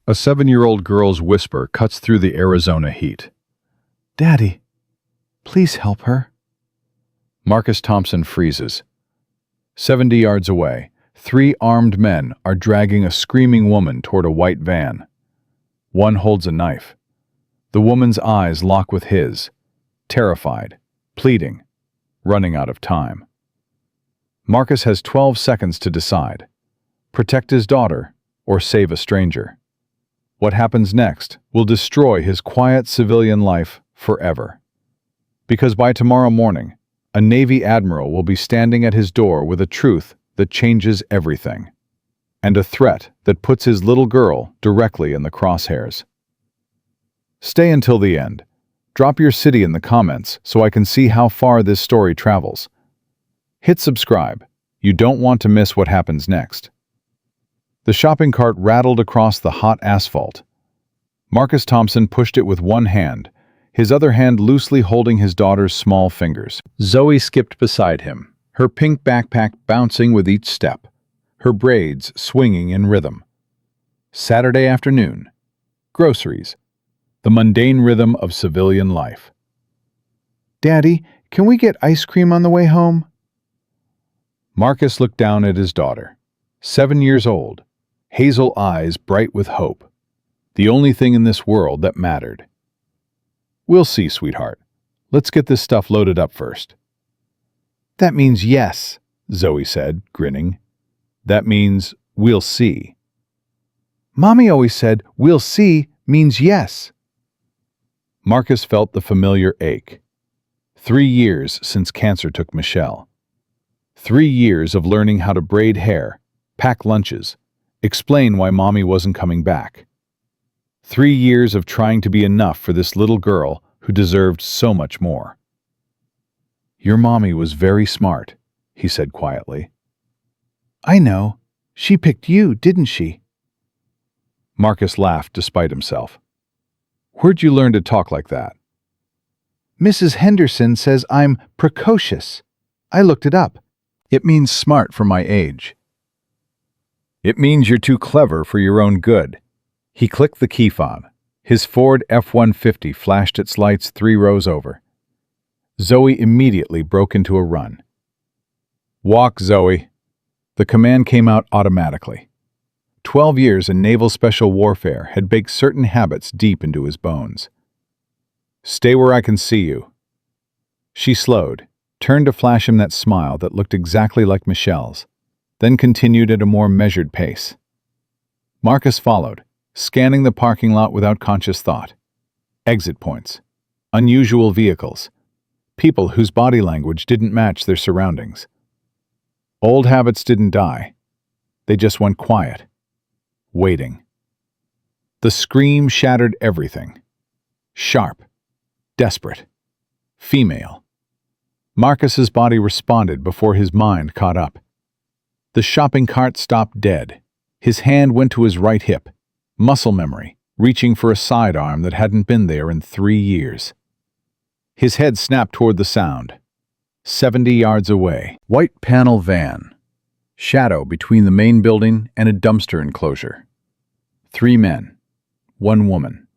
A 7-year-old girl's whisper cuts through the Arizona heat. Daddy, please help her. Marcus Thompson freezes. 70 yards away, 3 armed men are dragging a screaming woman toward a white van. One holds a knife. The woman's eyes lock with his, terrified, pleading, running out of time. Marcus has 12 seconds to decide: protect his daughter or save a stranger. What happens next will destroy his quiet civilian life forever. Because by tomorrow morning, a Navy Admiral will be standing at his door with a truth that changes everything, and a threat that puts his little girl directly in the crosshairs. Stay until the end. Drop your city in the comments so I can see how far this story travels. Hit subscribe. You don't want to miss what happens next. The shopping cart rattled across the hot asphalt. Marcus Thompson pushed it with one hand, his other hand loosely holding his daughter's small fingers. Zoe skipped beside him, her pink backpack bouncing with each step, her braids swinging in rhythm. Saturday afternoon. Groceries. The mundane rhythm of civilian life. Daddy, can we get ice cream on the way home? Marcus looked down at his daughter, 7 years old, hazel eyes bright with hope. The only thing in this world that mattered. We'll see, sweetheart. Let's get this stuff loaded up first. That means yes, Zoe said, grinning. That means we'll see. Mommy always said we'll see means yes. Marcus felt the familiar ache. 3 years since cancer took Michelle. 3 years of learning how to braid hair, pack lunches, explain why Mommy wasn't coming back. 3 years of trying to be enough for this little girl who deserved so much more. Your mommy was very smart, he said quietly. I know. She picked you, didn't she? Marcus laughed despite himself. Where'd you learn to talk like that? Mrs. Henderson says I'm precocious. I looked it up. It means smart for my age. It means you're too clever for your own good. He clicked the key fob. His Ford F-150 flashed its lights 3 rows over. Zoe immediately broke into a run. Walk, Zoe. The command came out automatically. 12 years in naval special warfare had baked certain habits deep into his bones. Stay where I can see you. She slowed, turned to flash him that smile that looked exactly like Michelle's, then continued at a more measured pace. Marcus followed, scanning the parking lot without conscious thought. Exit points. Unusual vehicles. People whose body language didn't match their surroundings. Old habits didn't die. They just went quiet. Waiting. The scream shattered everything. Sharp. Desperate. Female. Marcus's body responded before his mind caught up. The shopping cart stopped dead. His hand went to his right hip. Muscle memory, reaching for a sidearm that hadn't been there in 3 years. His head snapped toward the sound. 70 yards away. White panel van. Shadow between the main building and a dumpster enclosure. 3 men. 1 woman.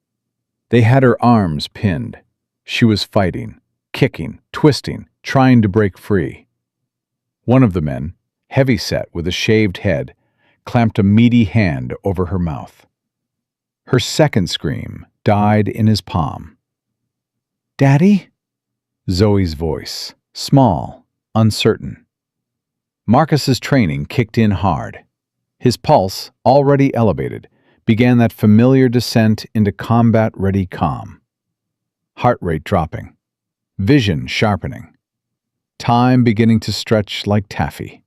They had her arms pinned. She was fighting, kicking, twisting, trying to break free. One of the men, heavy-set with a shaved head, clamped a meaty hand over her mouth. Her second scream died in his palm. Daddy? Zoe's voice, small, uncertain. Marcus's training kicked in hard. His pulse, already elevated, began that familiar descent into combat-ready calm. Heart rate dropping. Vision sharpening. Time beginning to stretch like taffy.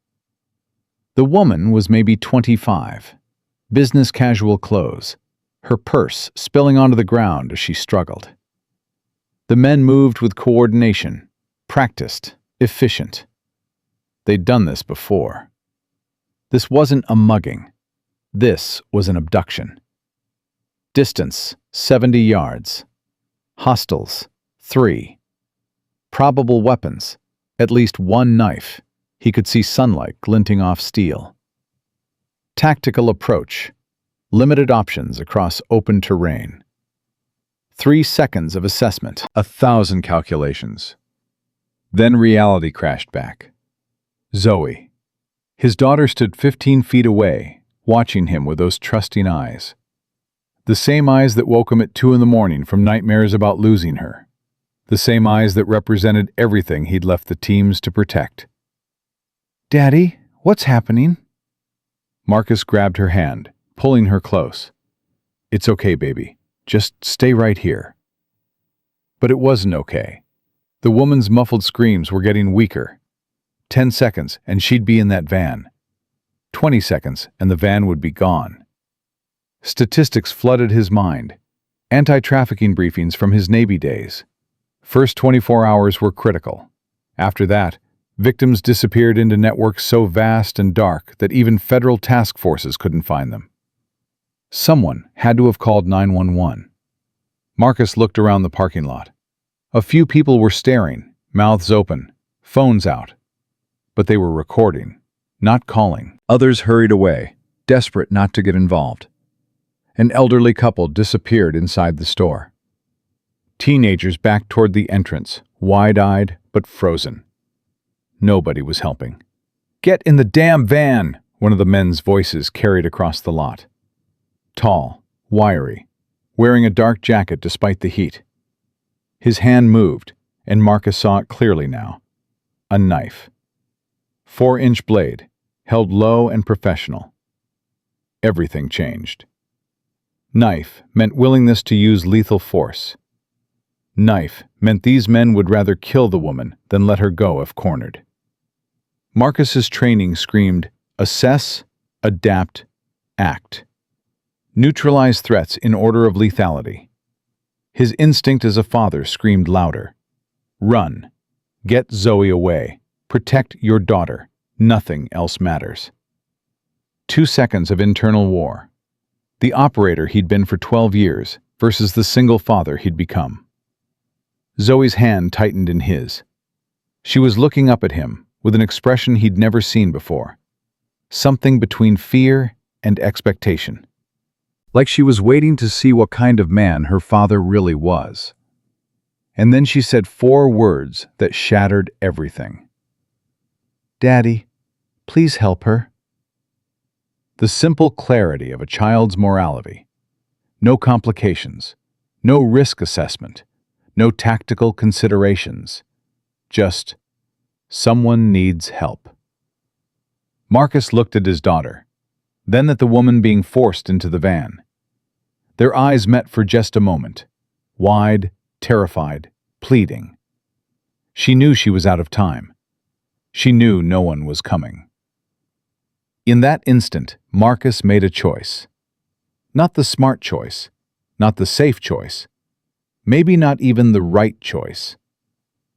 The woman was maybe 25. Business casual clothes. Her purse spilling onto the ground as she struggled. The men moved with coordination, practiced, efficient. They'd done this before. This wasn't a mugging. This was an abduction. Distance, 70 yards. Hostiles, 3. Probable weapons, at least 1 knife. He could see sunlight glinting off steel. Tactical approach. Limited options across open terrain. 3 seconds of assessment. 1,000 calculations. Then reality crashed back. Zoe. His daughter stood 15 feet away, watching him with those trusting eyes. The same eyes that woke him at 2 in the morning from nightmares about losing her. The same eyes that represented everything he'd left the teams to protect. Daddy, what's happening? Marcus grabbed her hand, pulling her close. It's okay, baby. Just stay right here. But it wasn't okay. The woman's muffled screams were getting weaker. 10 seconds, and she'd be in that van. 20 seconds, and the van would be gone. Statistics flooded his mind. Anti-trafficking briefings from his Navy days. First 24 hours were critical. After that, victims disappeared into networks so vast and dark that even federal task forces couldn't find them. Someone had to have called 911. Marcus looked around the parking lot. A few people were staring, mouths open, phones out. But they were recording, not calling. Others hurried away, desperate not to get involved. An elderly couple disappeared inside the store. Teenagers backed toward the entrance, wide-eyed but frozen. Nobody was helping. "Get in the damn van!" one of the men's voices carried across the lot. Tall, wiry, wearing a dark jacket despite the heat. His hand moved, and Marcus saw it clearly now. A knife. 4-inch blade, held low and professional. Everything changed. Knife meant willingness to use lethal force. Knife meant these men would rather kill the woman than let her go if cornered. Marcus's training screamed, assess, adapt, act. Neutralize threats in order of lethality. His instinct as a father screamed louder. Run. Get Zoe away. Protect your daughter. Nothing else matters. 2 seconds of internal war. The operator he'd been for 12 years versus the single father he'd become. Zoe's hand tightened in his. She was looking up at him with an expression he'd never seen before. Something between fear and expectation. Like she was waiting to see what kind of man her father really was. And then she said 4 words that shattered everything. Daddy, please help her. The simple clarity of a child's morality. No complications. No risk assessment. No tactical considerations. Just, someone needs help. Marcus looked at his daughter, then at the woman being forced into the van. Their eyes met for just a moment, wide, terrified, pleading. She knew she was out of time. She knew no one was coming. In that instant, Marcus made a choice. Not the smart choice, not the safe choice, maybe not even the right choice,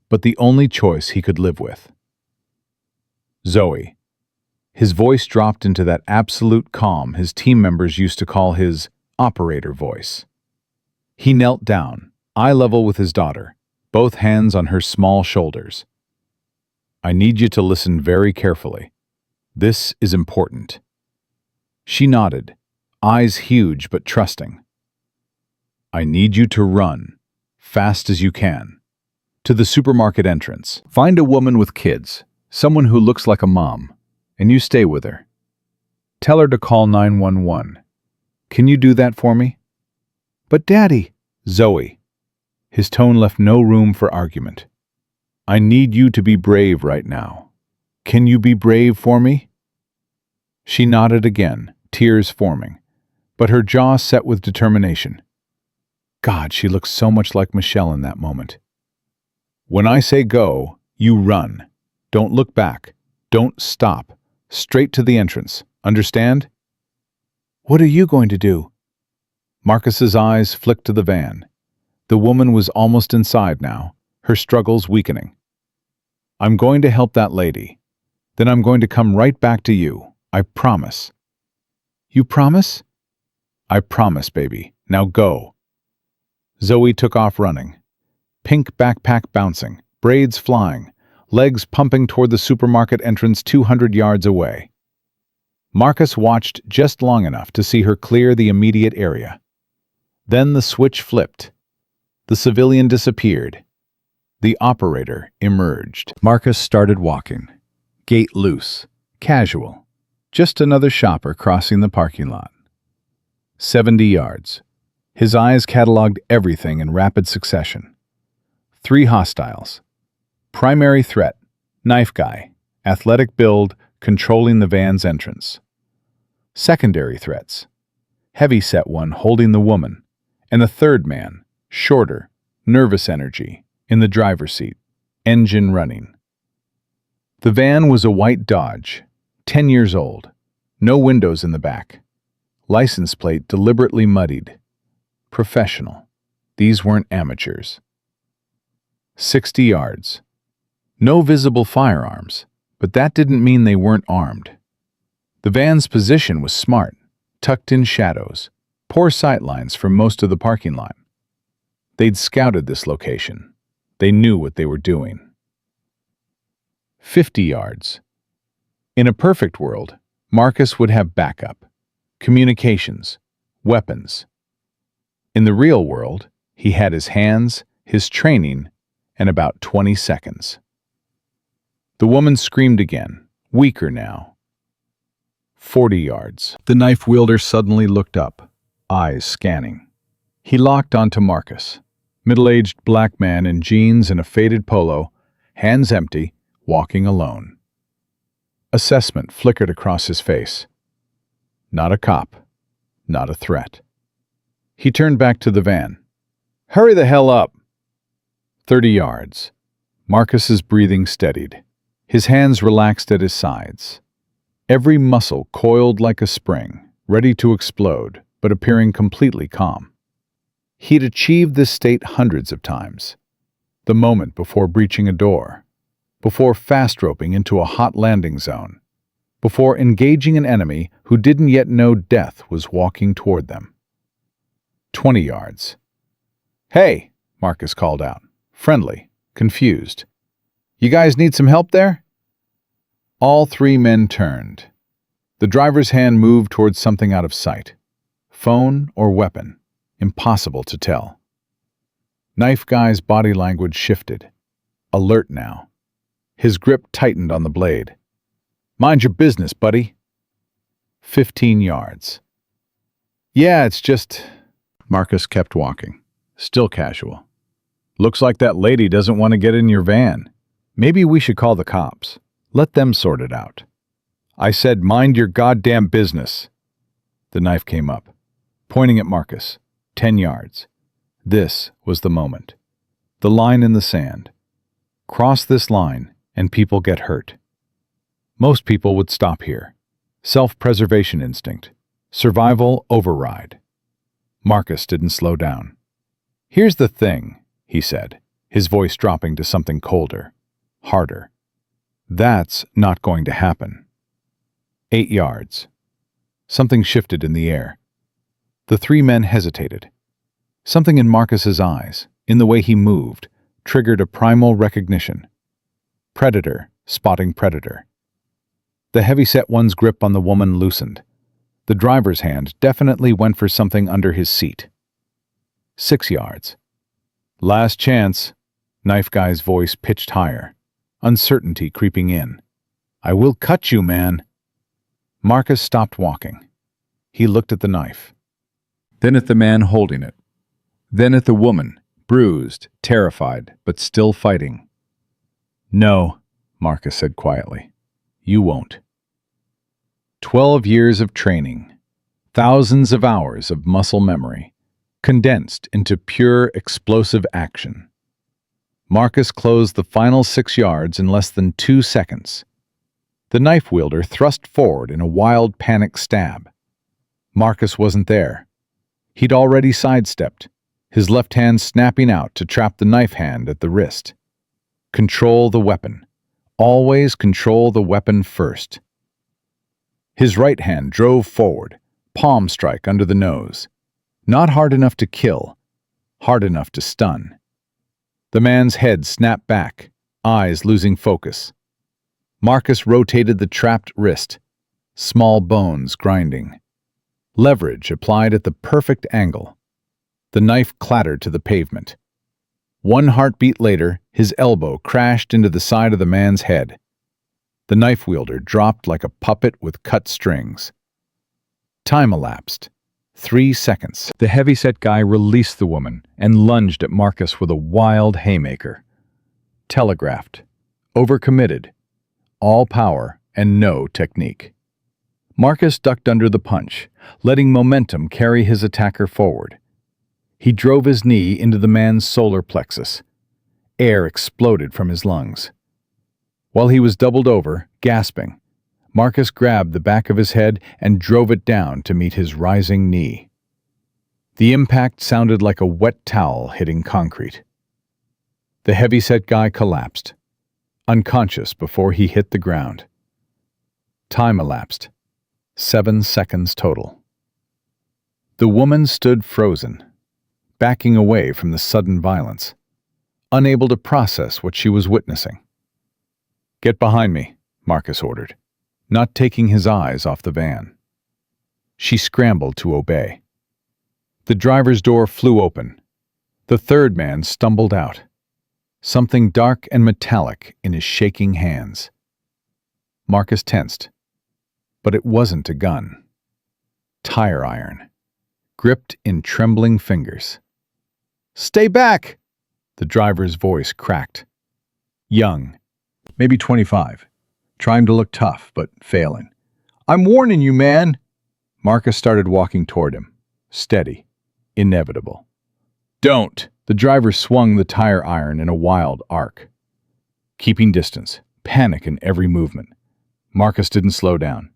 but the only choice he could live with. Zoe. His voice dropped into that absolute calm his team members used to call his operator voice. He knelt down, eye level with his daughter, both hands on her small shoulders. I need you to listen very carefully. This is important. She nodded, eyes huge but trusting. I need you to run, fast as you can, to the supermarket entrance. Find a woman with kids, someone who looks like a mom, and you stay with her. Tell her to call 911. Can you do that for me? But Daddy, Zoe. His tone left no room for argument. I need you to be brave right now. Can you be brave for me? She nodded again, tears forming, but her jaw set with determination. God, she looked so much like Michelle in that moment. When I say go, you run. Don't look back. Don't stop. Straight to the entrance. Understand? What are you going to do? Marcus's eyes flicked to the van. The woman was almost inside now, her struggles weakening. I'm going to help that lady. Then I'm going to come right back to you. I promise. You promise? I promise, baby. Now go. Zoe took off running. Pink backpack bouncing, braids flying, legs pumping toward the supermarket entrance 200 yards away. Marcus watched just long enough to see her clear the immediate area. Then the switch flipped. The civilian disappeared. The operator emerged. Marcus started walking. Gait loose, casual. Just another shopper crossing the parking lot. 70 yards. His eyes cataloged everything in rapid succession. 3 hostiles. Primary threat, knife guy, athletic build, controlling the van's entrance. Secondary threats, heavy-set one holding the woman, and a third man, shorter, nervous energy, in the driver's seat, engine running. The van was a white Dodge, 10 years old, no windows in the back. License plate deliberately muddied. Professional. These weren't amateurs. 60 yards. No visible firearms, but that didn't mean they weren't armed. The van's position was smart, tucked in shadows, poor sightlines from most of the parking lot. They'd scouted this location. They knew what they were doing. 50 yards. In a perfect world, Marcus would have backup, communications, weapons. In the real world, he had his hands, his training, and about 20 seconds. The woman screamed again, weaker now. 40 yards. The knife wielder suddenly looked up, eyes scanning. He locked onto Marcus, middle-aged black man in jeans and a faded polo, hands empty, walking alone. Assessment flickered across his face. Not a cop, not a threat. He turned back to the van. Hurry the hell up! 30 yards. Marcus's breathing steadied. His hands relaxed at his sides. Every muscle coiled like a spring, ready to explode, but appearing completely calm. He'd achieved this state hundreds of times. The moment before breaching a door, before fast-roping into a hot landing zone, before engaging an enemy who didn't yet know death was walking toward them. 20 yards. Hey, Marcus called out, friendly, confused. You guys need some help there? All 3 men turned. The driver's hand moved towards something out of sight. Phone or weapon, impossible to tell. Knife guy's body language shifted. Alert now. His grip tightened on the blade. Mind your business, buddy. 15 yards. Yeah, it's just... Marcus kept walking, still casual. Looks like that lady doesn't want to get in your van. Maybe we should call the cops. Let them sort it out. I said, mind your goddamn business. The knife came up, pointing at Marcus, 10 yards. This was the moment. The line in the sand. Cross this line, and people get hurt. Most people would stop here. Self-preservation instinct. Survival override. Marcus didn't slow down. Here's the thing, he said, his voice dropping to something colder, harder. That's not going to happen. 8 yards. Something shifted in the air. The 3 men hesitated. Something in Marcus's eyes, in the way he moved, triggered a primal recognition. Predator spotting predator. The heavy-set one's grip on the woman loosened. The driver's hand definitely went for something under his seat. 6 yards. Last chance. Knife guy's voice pitched higher. Uncertainty creeping in. I will cut you, man. Marcus stopped walking. He looked at the knife. Then at the man holding it. Then at the woman, bruised, terrified, but still fighting. No, Marcus said quietly. You won't. 12 years of training. Thousands of hours of muscle memory, condensed into pure explosive action. Marcus closed the final 6 yards in less than 2 seconds. The knife wielder thrust forward in a wild panic stab. Marcus wasn't there. He'd already sidestepped, his left hand snapping out to trap the knife hand at the wrist. Control the weapon. Always control the weapon first. His right hand drove forward, palm strike under the nose. Not hard enough to kill, hard enough to stun. The man's head snapped back, eyes losing focus. Marcus rotated the trapped wrist. Small bones grinding. Leverage applied at the perfect angle. The knife clattered to the pavement. One heartbeat later, his elbow crashed into the side of the man's head. The knife wielder dropped like a puppet with cut strings. Time elapsed. 3 seconds. The heavy-set guy released the woman and lunged at Marcus with a wild haymaker. Telegraphed. Overcommitted. All power and no technique. Marcus ducked under the punch, letting momentum carry his attacker forward. He drove his knee into the man's solar plexus. Air exploded from his lungs. While he was doubled over, gasping, Marcus grabbed the back of his head and drove it down to meet his rising knee. The impact sounded like a wet towel hitting concrete. The heavy-set guy collapsed, unconscious before he hit the ground. Time elapsed. 7 seconds total. The woman stood frozen, backing away from the sudden violence, unable to process what she was witnessing. "Get behind me," Marcus ordered, not taking his eyes off the van. She scrambled to obey. The driver's door flew open. The third man stumbled out, something dark and metallic in his shaking hands. Marcus tensed, but it wasn't a gun. Tire iron, gripped in trembling fingers. "Stay back!" The driver's voice cracked. Young, maybe 25, trying to look tough, but failing. "I'm warning you, man!" Marcus started walking toward him, steady, inevitable. "Don't!" The driver swung the tire iron in a wild arc. Keeping distance, panic in every movement. Marcus didn't slow down.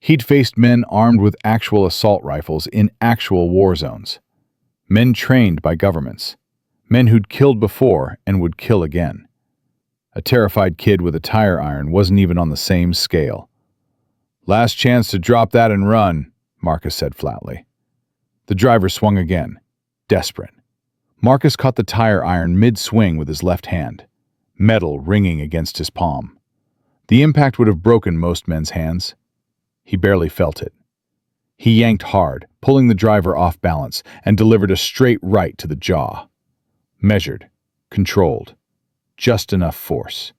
He'd faced men armed with actual assault rifles in actual war zones. Men trained by governments. Men who'd killed before and would kill again. A terrified kid with a tire iron wasn't even on the same scale. "Last chance to drop that and run," Marcus said flatly. The driver swung again, desperate. Marcus caught the tire iron mid-swing with his left hand, metal ringing against his palm. The impact would have broken most men's hands. He barely felt it. He yanked hard, pulling the driver off balance, and delivered a straight right to the jaw. Measured, controlled, just enough force.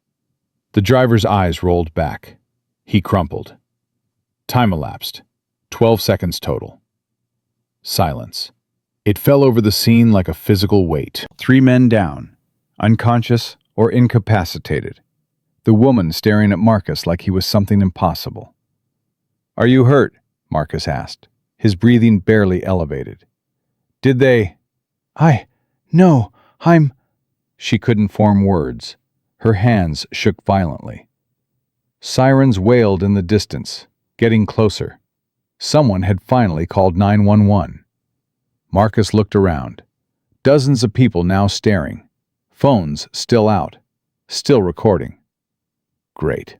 The driver's eyes rolled back. He crumpled. Time elapsed. 12 seconds total. Silence. It fell over the scene like a physical weight. 3 men down, unconscious or incapacitated. The woman staring at Marcus like he was something impossible. "Are you hurt?" Marcus asked, his breathing barely elevated. "Did they—" No, I'm—" She couldn't form words. Her hands shook violently. Sirens wailed in the distance, getting closer. Someone had finally called 911. Marcus looked around. Dozens of people now staring. Phones still out. Still recording. Great.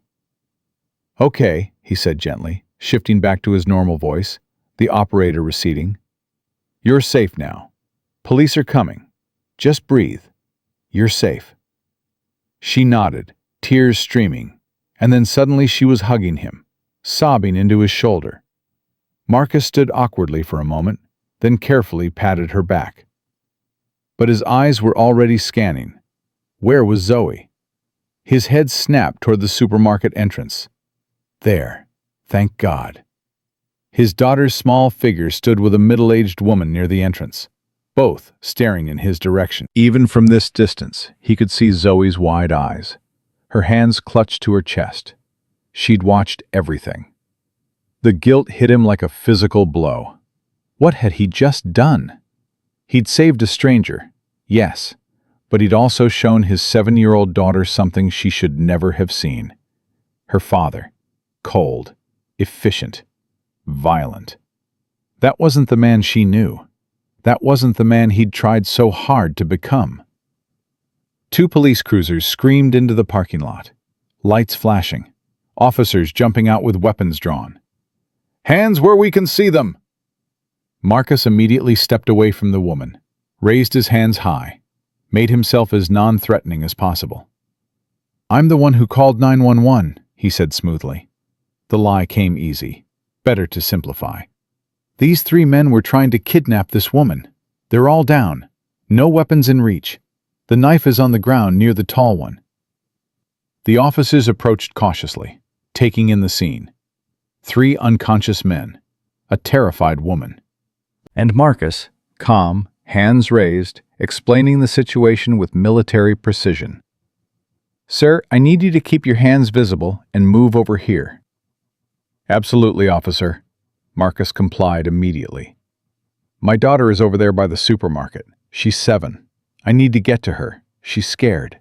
"Okay," he said gently, shifting back to his normal voice, the operator receding. "You're safe now. Police are coming. Just breathe. You're safe." She nodded, tears streaming, and then suddenly she was hugging him, sobbing into his shoulder. Marcus stood awkwardly for a moment, then carefully patted her back. But his eyes were already scanning. Where was Zoe? His head snapped toward the supermarket entrance. There, thank God. His daughter's small figure stood with a middle-aged woman near the entrance, both staring in his direction. Even from this distance, he could see Zoe's wide eyes, her hands clutched to her chest. She'd watched everything. The guilt hit him like a physical blow. What had he just done? He'd saved a stranger, yes, but he'd also shown his 7-year-old daughter something she should never have seen. Her father, cold, efficient, violent. That wasn't the man she knew. That wasn't the man he'd tried so hard to become. 2 police cruisers screamed into the parking lot, lights flashing, officers jumping out with weapons drawn. "Hands where we can see them!" Marcus immediately stepped away from the woman, raised his hands high, made himself as non-threatening as possible. "I'm the one who called 911, he said smoothly. The lie came easy. Better to simplify. These 3 men were trying to kidnap this woman. They're all down. No weapons in reach. The knife is on the ground near the tall one. The officers approached cautiously, taking in the scene. 3 unconscious men. A terrified woman. And Marcus, calm, hands raised, explaining the situation with military precision. "Sir, I need you to keep your hands visible and move over here." "Absolutely, officer." Marcus complied immediately. "My daughter is over there by the supermarket. She's 7. I need to get to her. She's scared."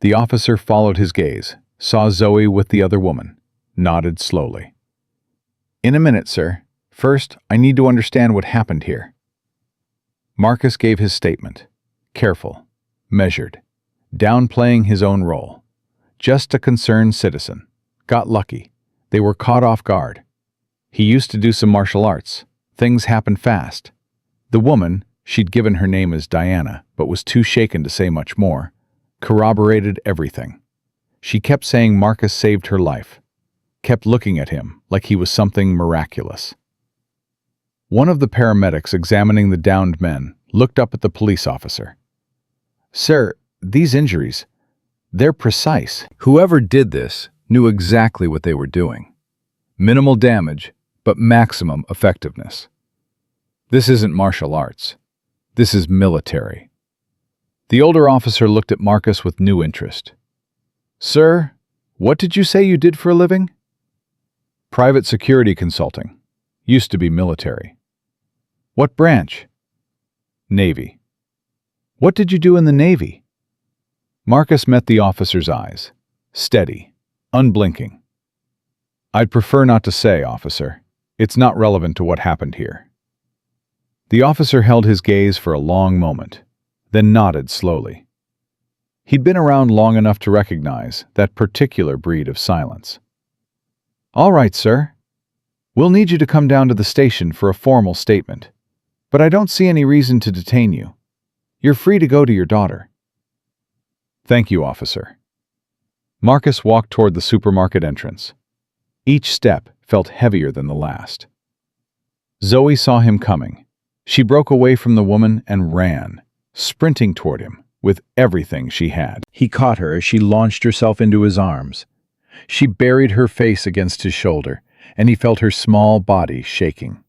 The officer followed his gaze, saw Zoe with the other woman, nodded slowly. "In a minute, sir. First, I need to understand what happened here." Marcus gave his statement. Careful, measured, downplaying his own role. Just a concerned citizen. Got lucky. They were caught off guard. He used to do some martial arts. Things happened fast. The woman, she'd given her name as Diana, but was too shaken to say much more, corroborated everything. She kept saying Marcus saved her life. Kept looking at him like he was something miraculous. One of the paramedics examining the downed men looked up at the police officer. "Sir, these injuries, they're precise." Whoever did this knew exactly what they were doing. Minimal damage, but maximum effectiveness. This isn't martial arts. This is military. The older officer looked at Marcus with new interest. "Sir, what did you say you did for a living?" "Private security consulting. Used to be military." "What branch?" "Navy." "What did you do in the Navy?" Marcus met the officer's eyes, steady, unblinking. "I'd prefer not to say, officer. It's not relevant to what happened here." The officer held his gaze for a long moment, then nodded slowly. He'd been around long enough to recognize that particular breed of silence. "All right, sir. We'll need you to come down to the station for a formal statement, but I don't see any reason to detain you. You're free to go to your daughter." "Thank you, officer." Marcus walked toward the supermarket entrance. Each step felt heavier than the last. Zoe saw him coming. She broke away from the woman and ran, sprinting toward him with everything she had. He caught her as she launched herself into his arms. She buried her face against his shoulder, and he felt her small body shaking.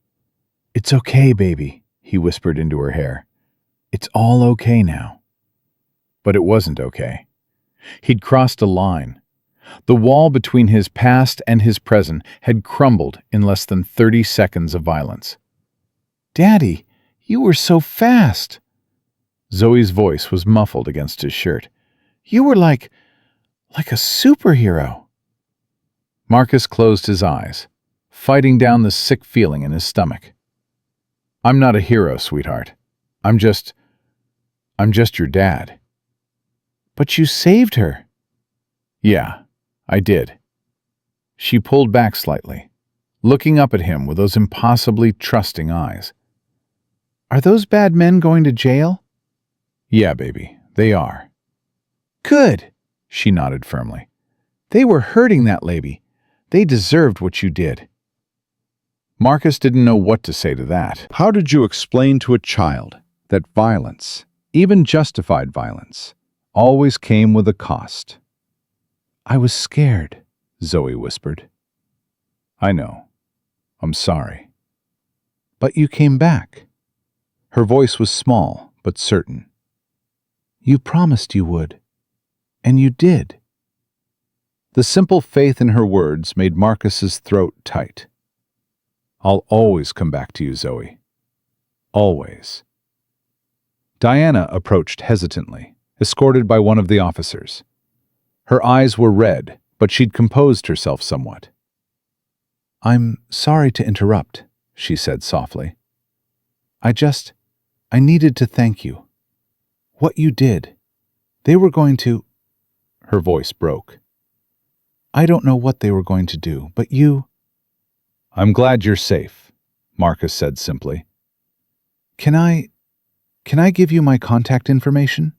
"It's okay, baby," he whispered into her hair. "It's all okay now." But it wasn't okay. He'd crossed a line. The wall between his past and his present had crumbled in less than 30 seconds of violence. "Daddy, you were so fast." Zoe's voice was muffled against his shirt. "You were like a superhero." Marcus closed his eyes, fighting down the sick feeling in his stomach. "I'm not a hero, sweetheart. I'm just your dad." "But you saved her." "Yeah, I did." She pulled back slightly, looking up at him with those impossibly trusting eyes. "Are those bad men going to jail?" "Yeah, baby, they are." "Good," she nodded firmly. "They were hurting that lady. They deserved what you did." Marcus didn't know what to say to that. How did you explain to a child that violence, even justified violence, always came with a cost? "I was scared," Zoe whispered. "I know. I'm sorry." "But you came back." Her voice was small but certain. "You promised you would. And you did." The simple faith in her words made Marcus's throat tight. "I'll always come back to you, Zoe. Always." Diana approached hesitantly, escorted by one of the officers. Her eyes were red, but she'd composed herself somewhat. "I'm sorry to interrupt," she said softly. I needed to thank you. What you did. They were going to..." Her voice broke. "I don't know what they were going to do, but you..." "I'm glad you're safe," Marcus said simply. Can I give you my contact information?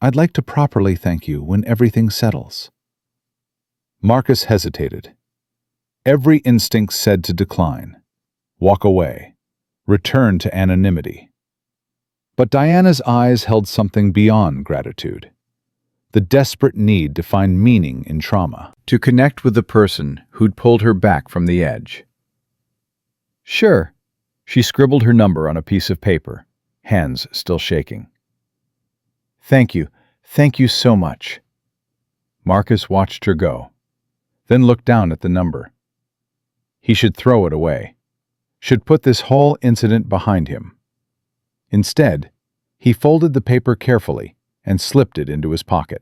I'd like to properly thank you when everything settles." Marcus hesitated. Every instinct said to decline, walk away, return to anonymity. But Diana's eyes held something beyond gratitude. The desperate need to find meaning in trauma, to connect with the person who'd pulled her back from the edge. Sure, she scribbled her number on a piece of paper, hands still shaking. Thank you so much. Marcus watched her go, then looked down at the number. He should throw it away, should put this whole incident behind him. Instead, he folded the paper carefully and slipped it into his pocket.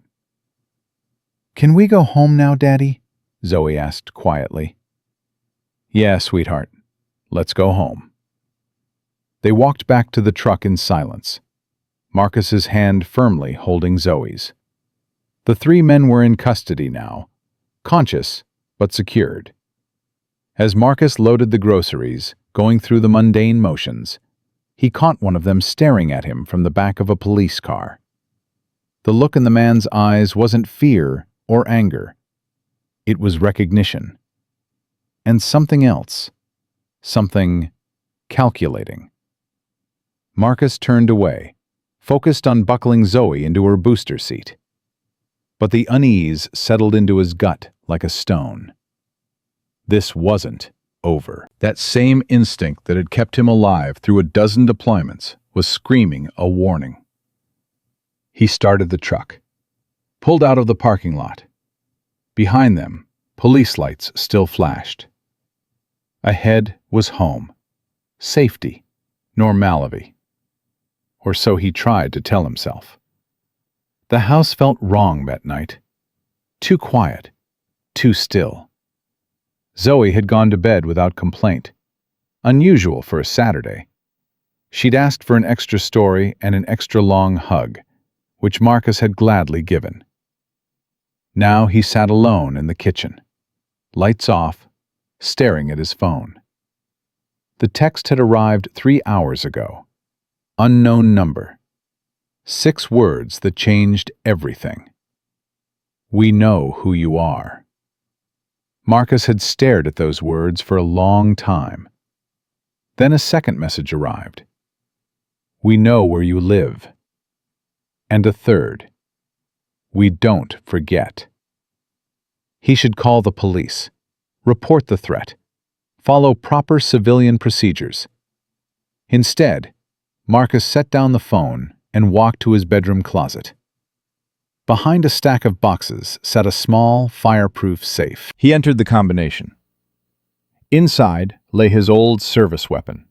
Can we go home now, Daddy? Zoe asked quietly. Yeah, sweetheart. Let's go home. They walked back to the truck in silence, Marcus's hand firmly holding Zoe's. The three men were in custody now, conscious but secured. As Marcus loaded the groceries, going through the mundane motions, he caught one of them staring at him from the back of a police car. The look in the man's eyes wasn't fear or anger. It was recognition. And something else. Something calculating. Marcus turned away, focused on buckling Zoe into her booster seat. But the unease settled into his gut like a stone. This wasn't over. That same instinct that had kept him alive through a dozen deployments was screaming a warning. He started the truck, pulled out of the parking lot. Behind them, police lights still flashed. Ahead was home, safety, normality. Or so he tried to tell himself. The house felt wrong that night. Too quiet, too still. Zoe had gone to bed without complaint, unusual for a Saturday. She'd asked for an extra story and an extra long hug, which Marcus had gladly given. Now he sat alone in the kitchen, lights off, staring at his phone. The text had arrived 3 hours ago. Unknown number. 6 words that changed everything. We know who you are. Marcus had stared at those words for a long time. Then a second message arrived. We know where you live. And a third. We don't forget. He should call the police, report the threat, follow proper civilian procedures. Instead, Marcus set down the phone and walked to his bedroom closet. Behind a stack of boxes sat a small, fireproof safe. He entered the combination. Inside lay his old service weapon,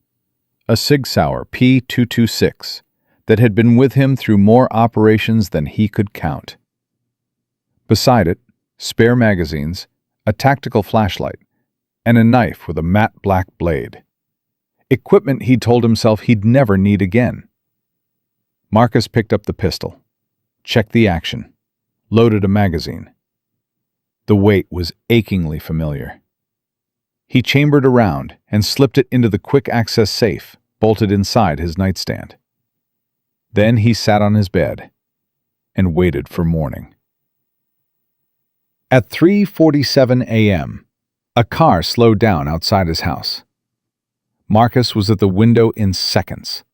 a Sig Sauer P226 that had been with him through more operations than he could count. Beside it, spare magazines, a tactical flashlight, and a knife with a matte black blade. Equipment he told himself he'd never need again. Marcus picked up the pistol, checked the action, loaded a magazine. The weight was achingly familiar. He chambered around and slipped it into the quick-access safe bolted inside his nightstand. Then he sat on his bed and waited for morning. At 3:47 a.m., a car slowed down outside his house. Marcus was at the window in seconds.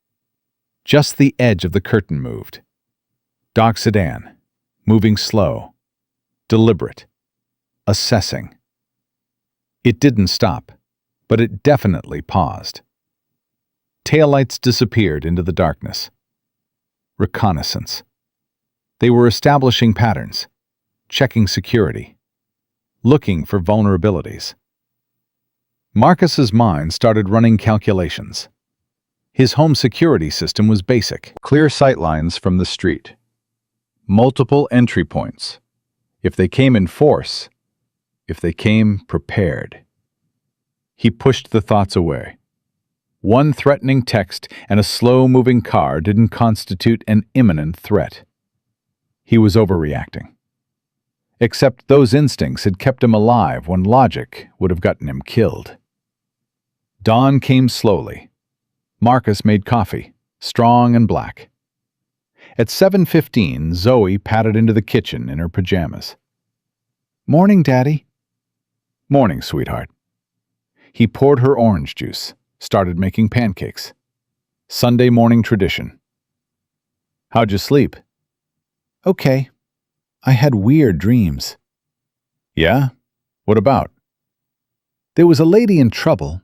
Just the edge of the curtain moved. Dark sedan, moving slow, deliberate, assessing. It didn't stop, but it definitely paused. Taillights disappeared into the darkness. Reconnaissance. They were establishing patterns, checking security, looking for vulnerabilities. Marcus's mind started running calculations. His home security system was basic. Clear sightlines from the street. Multiple entry points. If they came in force, if they came prepared. He pushed the thoughts away. One threatening text and a slow-moving car didn't constitute an imminent threat. He was overreacting. Except those instincts had kept him alive when logic would have gotten him killed. Dawn came slowly. Marcus made coffee, strong and black. At 7:15, Zoe padded into the kitchen in her pajamas. Morning, Daddy. Morning, sweetheart. He poured her orange juice, started making pancakes. Sunday morning tradition. How'd you sleep? Okay. I had weird dreams. Yeah? What about? There was a lady in trouble,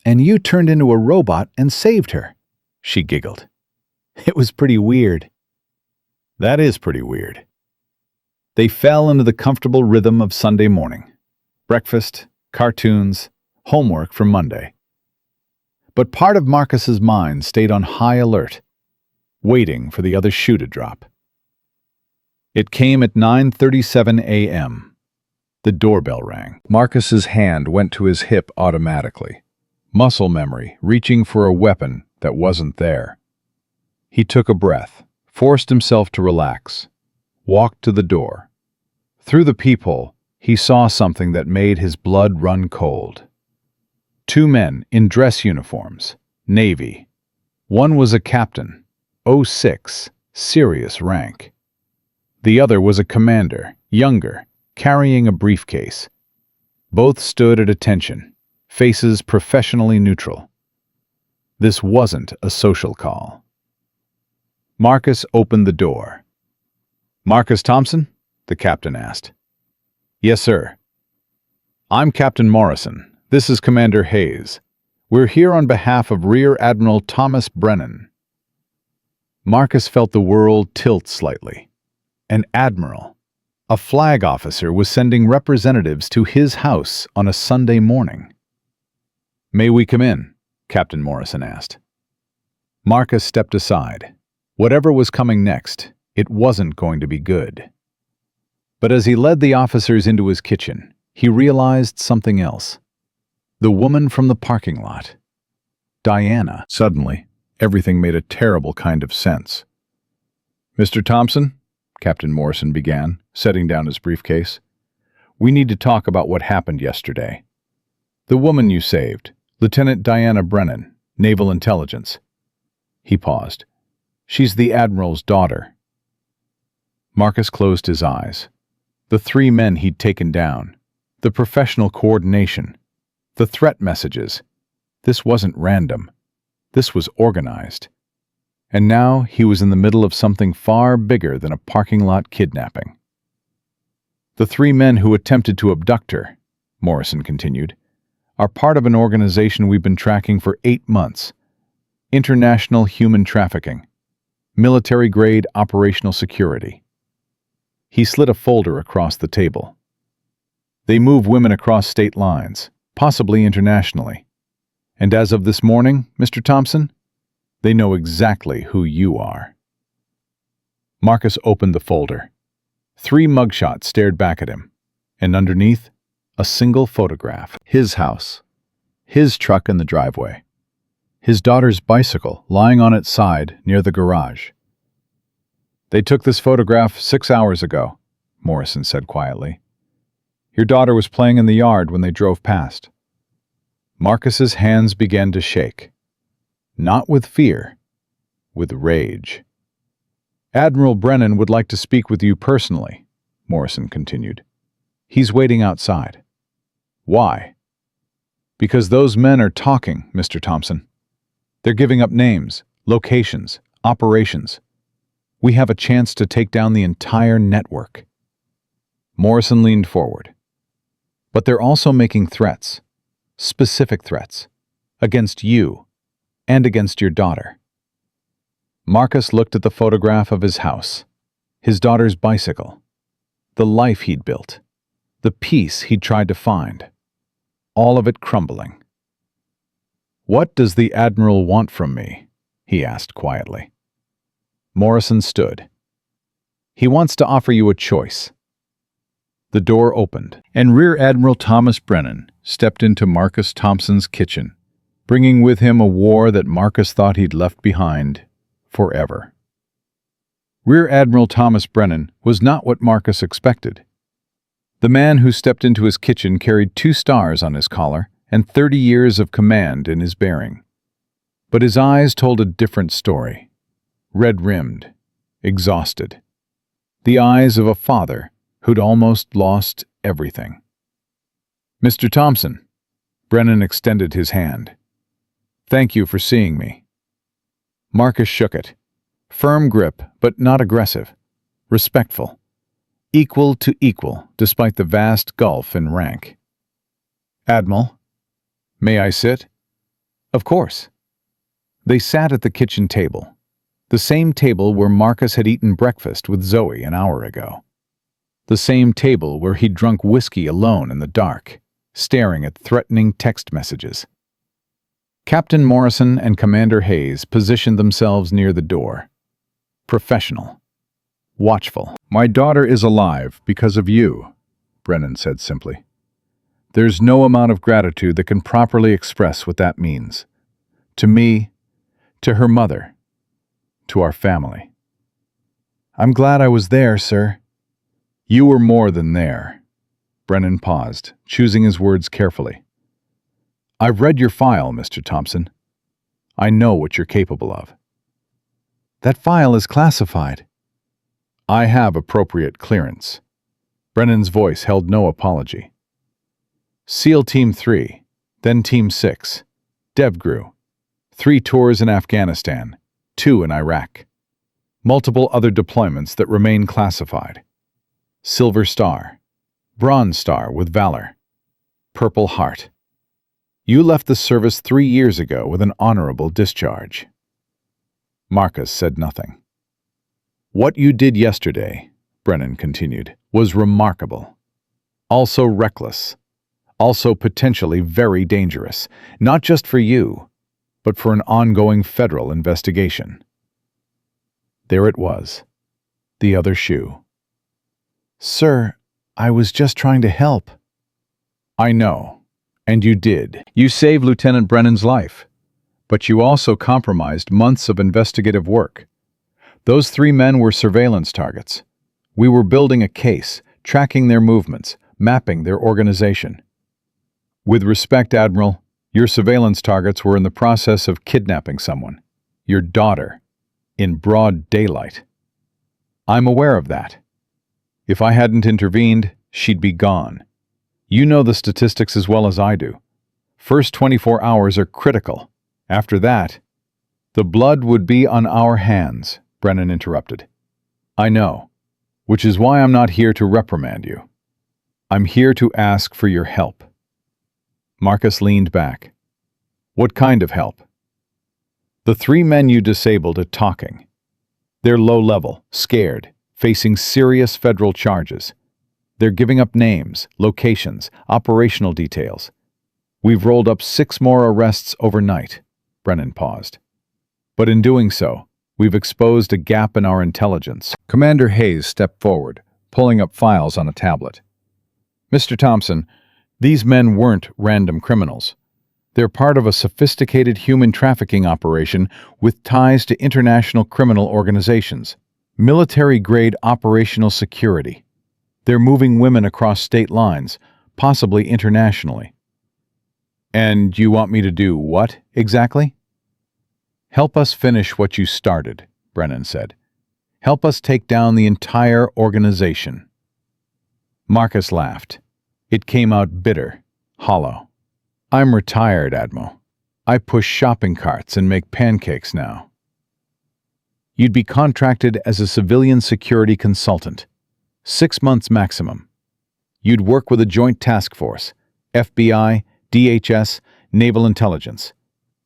and you turned into a robot and saved her. She giggled. It was pretty weird. That is pretty weird. They fell into the comfortable rhythm of Sunday morning. Breakfast, cartoons, homework for Monday. But part of Marcus's mind stayed on high alert, waiting for the other shoe to drop. It came at 9:37 a.m. The doorbell rang. Marcus's hand went to his hip automatically, muscle memory reaching for a weapon that wasn't there. He took a breath, forced himself to relax, walked to the door. Through the peephole, he saw something that made his blood run cold. Two men in dress uniforms, Navy. One was a captain, 06, serious rank. The other was a commander, younger, carrying a briefcase. Both stood at attention, faces professionally neutral. This wasn't a social call. Marcus opened the door. "Marcus Thompson?" the captain asked. "Yes, sir." "I'm Captain Morrison. This is Commander Hayes. We're here on behalf of Rear Admiral Thomas Brennan." Marcus felt the world tilt slightly. An admiral, a flag officer, was sending representatives to his house on a Sunday morning. "May we come in?" Captain Morrison asked. Marcus stepped aside. Whatever was coming next, it wasn't going to be good. But as he led the officers into his kitchen, he realized something else. The woman from the parking lot. Diana. Suddenly, everything made a terrible kind of sense. "Mr. Thompson," Captain Morrison began, setting down his briefcase, "we need to talk about what happened yesterday. The woman you saved, Lieutenant Diana Brennan, Naval Intelligence." He paused. "She's the Admiral's daughter." Marcus closed his eyes. The three men he'd taken down, the professional coordination, the threat messages. This wasn't random. This was organized. And now he was in the middle of something far bigger than a parking lot kidnapping. "The three men who attempted to abduct her," Morrison continued, "are part of an organization we've been tracking for 8 months. International Human Trafficking. Military-grade operational security." He slid a folder across the table. "They move women across state lines, possibly internationally. And as of this morning, Mr. Thompson, they know exactly who you are." Marcus opened the folder. 3 mugshots stared back at him, and underneath, a single photograph. His house, his truck in the driveway, his daughter's bicycle lying on its side near the garage. "They took this photograph 6 hours ago," Morrison said quietly. "Your daughter was playing in the yard when they drove past." Marcus's hands began to shake. Not with fear, with rage. "Admiral Brennan would like to speak with you personally," Morrison continued. "He's waiting outside." "Why?" "Because those men are talking, Mr. Thompson. They're giving up names, locations, operations. We have a chance to take down the entire network." Morrison leaned forward. "But they're also making threats, specific threats, against you and against your daughter." Marcus looked at the photograph of his house, his daughter's bicycle, the life he'd built, the peace he'd tried to find, all of it crumbling. "What does the Admiral want from me?" he asked quietly. Morrison stood. "He wants to offer you a choice." The door opened, and Rear Admiral Thomas Brennan stepped into Marcus Thompson's kitchen, bringing with him a war that Marcus thought he'd left behind forever. Rear Admiral Thomas Brennan was not what Marcus expected. The man who stepped into his kitchen carried 2 stars on his collar and 30 years of command in his bearing. But his eyes told a different story. Red-rimmed, exhausted. The eyes of a father who'd almost lost everything. "Mr. Thompson," Brennan extended his hand. Thank you for seeing me. Marcus shook it. Firm grip, but not aggressive. Respectful. Equal to equal, despite the vast gulf in rank. Admiral, may I sit? Of course. They sat at the kitchen table, the same table where Marcus had eaten breakfast with Zoe an hour ago. The same table where he'd drunk whiskey alone in the dark, staring at threatening text messages. Captain Morrison and Commander Hayes positioned themselves near the door. Professional. Watchful. My daughter is alive because of you, Brennan said simply. There's no amount of gratitude that can properly express what that means. To me, to her mother, to our family. I'm glad I was there, sir. You were more than there. Brennan paused, choosing his words carefully. I've read your file, Mr. Thompson. I know what you're capable of. That file is classified. I have appropriate clearance. Brennan's voice held no apology. SEAL Team 3, then Team 6, DevGru, 3 tours in Afghanistan, 2 in Iraq. Multiple other deployments that remain classified. Silver Star, Bronze Star with Valor, Purple Heart. You left the service 3 years ago with an honorable discharge. Marcus said nothing. What you did yesterday, Brennan continued, was remarkable. Also reckless. Also potentially very dangerous, not just for you, but for an ongoing federal investigation. There it was, the other shoe. Sir, I was just trying to help. I know, and you did. You saved Lieutenant Brennan's life, but you also compromised months of investigative work. Those 3 men were surveillance targets. We were building a case, tracking their movements, mapping their organization. With respect, Admiral, your surveillance targets were in the process of kidnapping someone, your daughter, in broad daylight. I'm aware of that. If I hadn't intervened, she'd be gone. You know the statistics as well as I do. First 24 hours are critical. After that, the blood would be on our hands, Brennan interrupted. I know, which is why I'm not here to reprimand you. I'm here to ask for your help. Marcus leaned back. What kind of help? The 3 men you disabled are talking. They're low-level, scared, facing serious federal charges. They're giving up names, locations, operational details. We've rolled up 6 more arrests overnight. Brennan paused. But in doing so, we've exposed a gap in our intelligence. Commander Hayes stepped forward, pulling up files on a tablet. Mr. Thompson, these men weren't random criminals. They're part of a sophisticated human trafficking operation with ties to international criminal organizations. Military-grade operational security. They're moving women across state lines, possibly internationally. And you want me to do what, exactly? Help us finish what you started, Brennan said. Help us take down the entire organization. Marcus laughed. It came out bitter, hollow. I'm retired, Admiral. I push shopping carts and make pancakes now. You'd be contracted as a civilian security consultant. 6 months maximum. You'd work with a joint task force, FBI, DHS, Naval Intelligence.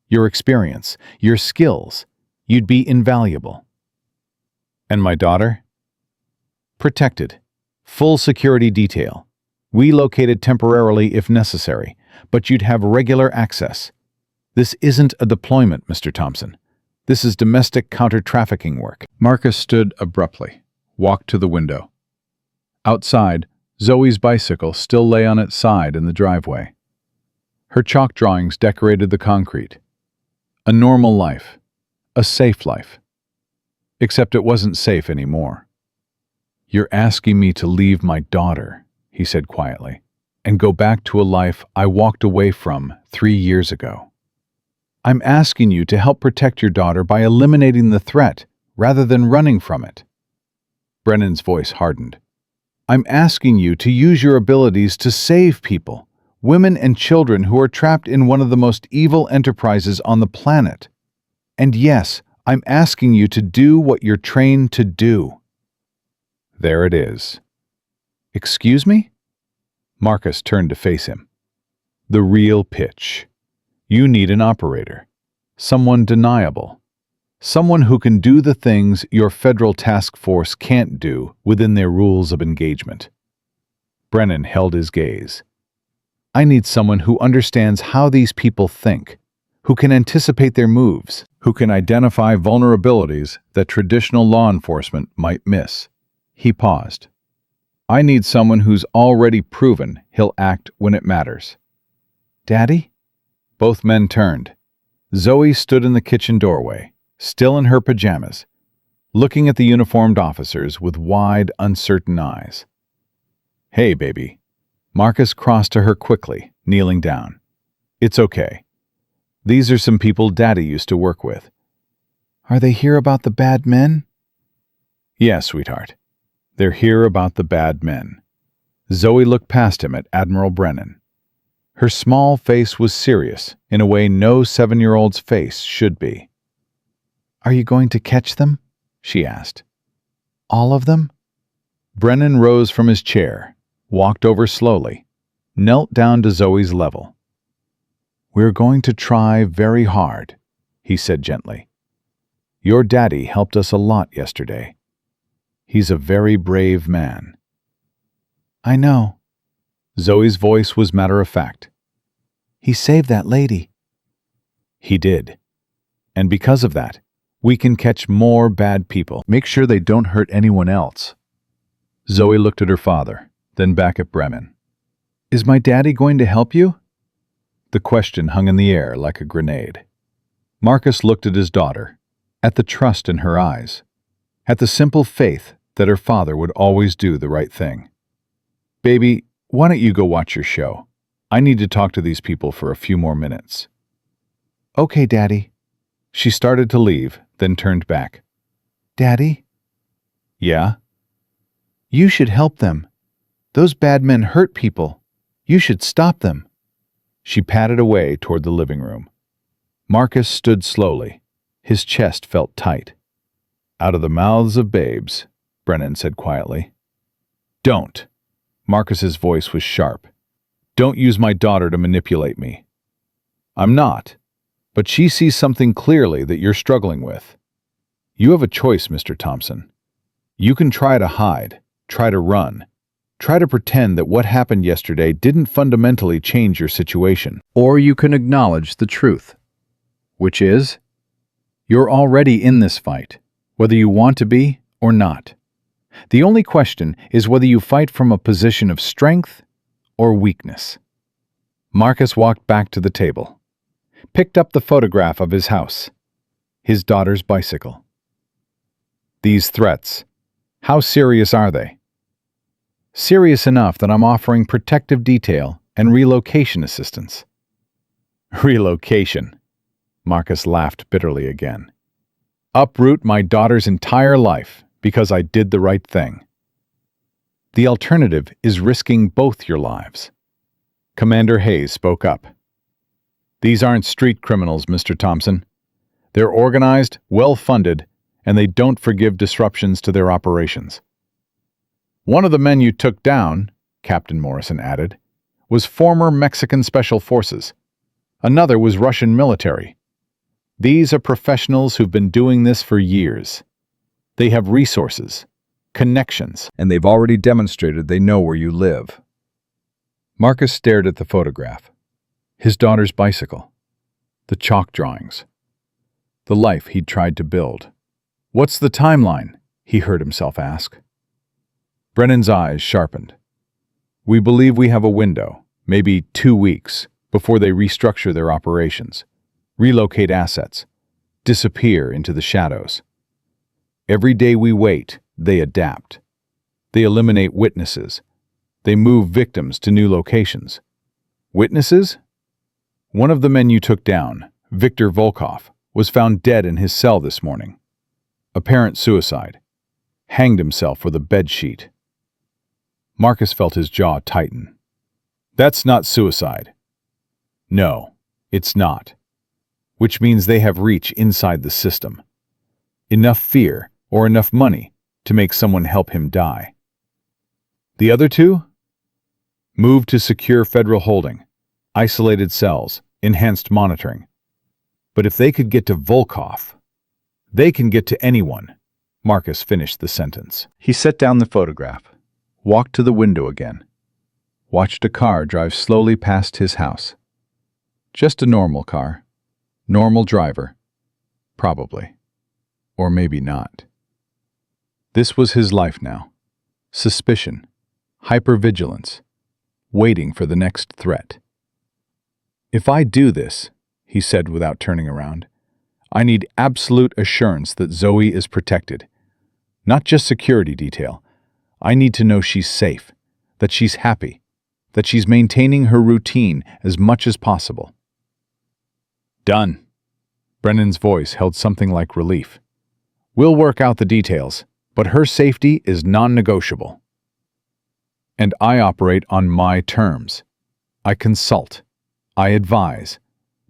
Your experience, your skills, you'd be invaluable. And my daughter? Protected. Full security detail. Relocated temporarily if necessary, but you'd have regular access. This isn't a deployment, Mr. Thompson. This is domestic counter-trafficking work. Marcus stood abruptly, walked to the window. Outside, Zoe's bicycle still lay on its side in the driveway. Her chalk drawings decorated the concrete. A normal life. A safe life. Except it wasn't safe anymore. You're asking me to leave my daughter, he said quietly, and go back to a life I walked away from 3 years ago. I'm asking you to help protect your daughter by eliminating the threat rather than running from it. Brennan's voice hardened. I'm asking you to use your abilities to save people women and children who are trapped in one of the most evil enterprises on the planet. And yes, I'm asking you to do what you're trained to do." There it is. "Excuse me?" Marcus turned to face him. The real pitch. You need an operator. Someone deniable. Someone who can do the things your federal task force can't do within their rules of engagement. Brennan held his gaze. I need someone who understands how these people think, who can anticipate their moves, who can identify vulnerabilities that traditional law enforcement might miss. He paused. I need someone who's already proven he'll act when it matters. "Daddy?" Both men turned. Zoe stood in the kitchen doorway, still in her pajamas, looking at the uniformed officers with wide, uncertain eyes. Hey, baby. Marcus crossed to her quickly, kneeling down. It's okay. These are some people Daddy used to work with. "Are they here about the bad men?" Yes, sweetheart. They're here about the bad men. Zoe looked past him at Admiral Brennan. Her small face was serious, in a way no 7-year-old's face should be. "Are you going to catch them?" she asked. "All of them?" Brennan rose from his chair, walked over slowly, knelt down to Zoe's level. We're going to try very hard, he said gently. Your daddy helped us a lot yesterday. He's a very brave man. "I know." Zoe's voice was matter-of-fact. "He saved that lady." He did. And because of that, we can catch more bad people. Make sure they don't hurt anyone else. Zoe looked at her father, then back at Brennan. Is my daddy going to help you? The question hung in the air like a grenade. Marcus looked at his daughter, at the trust in her eyes, at the simple faith that her father would always do the right thing. Baby, why don't you go watch your show? I need to talk to these people for a few more minutes. Okay, Daddy. She started to leave, then turned back. Daddy? Yeah? You should help them. Those bad men hurt people. You should stop them. She padded away toward the living room. Marcus stood slowly. His chest felt tight. Out of the mouths of babes, Brennan said quietly. Don't. Marcus's voice was sharp. Don't use my daughter to manipulate me. I'm not. But she sees something clearly that you're struggling with. You have a choice, Mr. Thompson. You can try to hide, try to run, try to pretend that what happened yesterday didn't fundamentally change your situation. Or you can acknowledge the truth, which is, you're already in this fight, whether you want to be or not. The only question is whether you fight from a position of strength or weakness. Marcus walked back to the table, picked up the photograph of his house, his daughter's bicycle. These threats, how serious are they? Serious enough that I'm offering protective detail and relocation assistance. Relocation, Marcus laughed bitterly again. Uproot my daughter's entire life because I did the right thing. The alternative is risking both your lives. Commander Hayes spoke up. These aren't street criminals, Mr. Thompson. They're organized, well-funded, and they don't forgive disruptions to their operations. One of the men you took down, Captain Morrison added, was former Mexican Special Forces. Another was Russian military. These are professionals who've been doing this for years. They have resources, connections, and they've already demonstrated they know where you live. Marcus stared at the photograph. His daughter's bicycle. The chalk drawings. The life he'd tried to build. What's the timeline? He heard himself ask. Brennan's eyes sharpened. We believe we have a window, maybe 2 weeks, before they restructure their operations, relocate assets, disappear into the shadows. Every day we wait, they adapt. They eliminate witnesses. They move victims to new locations. Witnesses? One of the men you took down, Viktor Volkov, was found dead in his cell this morning. Apparent suicide. Hanged himself with a bedsheet. Marcus felt his jaw tighten. That's not suicide. No, it's not. Which means they have reach inside the system. Enough fear or enough money to make someone help him die. The other two? Moved to secure federal holding, isolated cells, enhanced monitoring. But if they could get to Volkov, they can get to anyone. Marcus finished the sentence. He set down the photograph, walked to the window again, watched a car drive slowly past his house. Just a normal car, normal driver, probably. Or maybe not. This was his life now. Suspicion, hypervigilance, waiting for the next threat. If I do this, he said without turning around, I need absolute assurance that Zoe is protected. Not just security detail. I need to know she's safe, that she's happy, that she's maintaining her routine as much as possible. Done. Brennan's voice held something like relief. We'll work out the details, but her safety is non-negotiable. And I operate on my terms. I consult. I advise.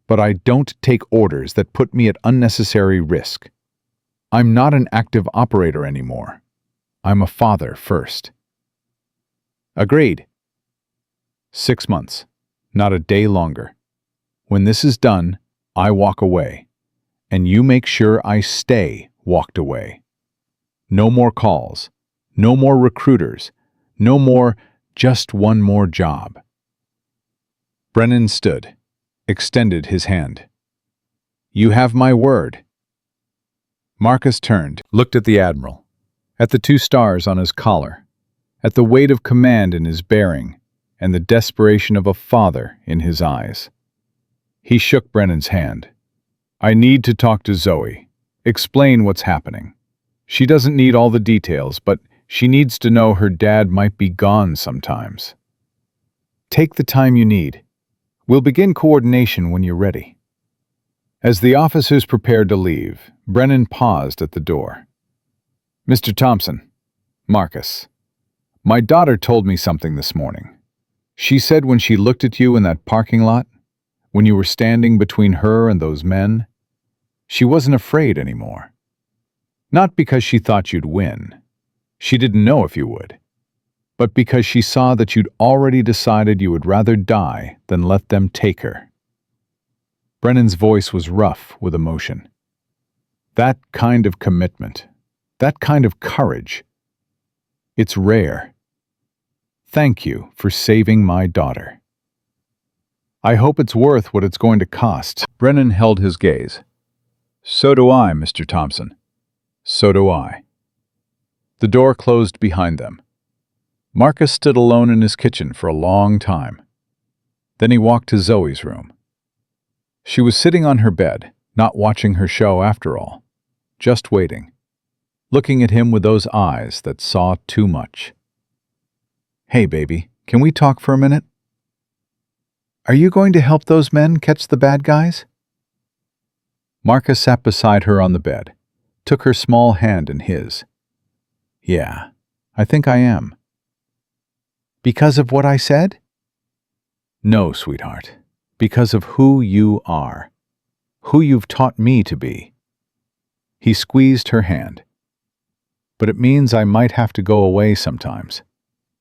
But I don't take orders that put me at unnecessary risk. I'm not an active operator anymore. I'm a father first. Agreed. 6 months, not a day longer. When this is done, I walk away. And you make sure I stay walked away. No more calls. No more recruiters. No more, just one more job. Brennan stood, extended his hand. You have my word. Marcus turned, looked at the Admiral, at the 2 stars on his collar, at the weight of command in his bearing, and the desperation of a father in his eyes. He shook Brennan's hand. I need to talk to Zoe, explain what's happening. She doesn't need all the details, but she needs to know her dad might be gone sometimes. Take the time you need. We'll begin coordination when you're ready. As the officers prepared to leave, Brennan paused at the door. Mr. Thompson, Marcus, my daughter told me something this morning. She said when she looked at you in that parking lot, when you were standing between her and those men, she wasn't afraid anymore. Not because she thought you'd win. She didn't know if you would. But because she saw that you'd already decided you would rather die than let them take her. Brennan's voice was rough with emotion. That kind of commitment, that kind of courage, it's rare. Thank you for saving my daughter. I hope it's worth what it's going to cost. Brennan held his gaze. So do I, Mr. Thompson. So do I. The door closed behind them. Marcus stood alone in his kitchen for a long time. Then he walked to Zoe's room. She was sitting on her bed, not watching her show after all, just waiting, looking at him with those eyes that saw too much. Hey, baby, can we talk for a minute? Are you going to help those men catch the bad guys? Marcus sat beside her on the bed, took her small hand in his. Yeah, I think I am. Because of what I said? No, sweetheart. Because of who you are. Who you've taught me to be. He squeezed her hand. But it means I might have to go away sometimes.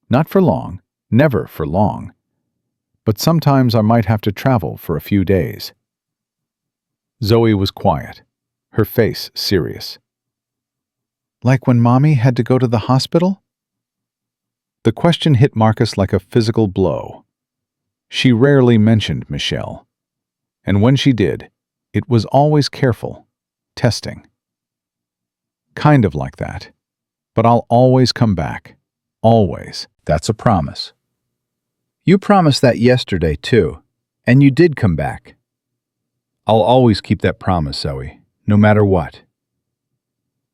Not for long, never for long. But sometimes I might have to travel for a few days. Zoe was quiet, her face serious. Like when Mommy had to go to the hospital? The question hit Marcus like a physical blow. She rarely mentioned Michelle. And when she did, it was always careful, testing. Kind of like that. But I'll always come back. Always. That's a promise. You promised that yesterday, too. And you did come back. I'll always keep that promise, Zoe, no matter what.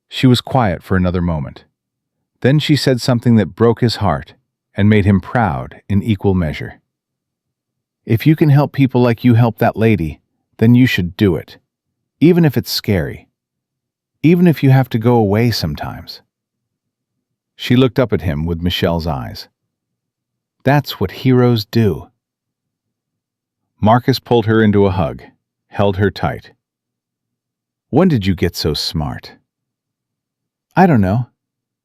She was quiet for another moment. Then she said something that broke his heart and made him proud in equal measure. If you can help people like you helped that lady, then you should do it, even if it's scary, even if you have to go away sometimes. She looked up at him with Michelle's eyes. That's what heroes do. Marcus pulled her into a hug, held her tight. "When did you get so smart?" "I don't know.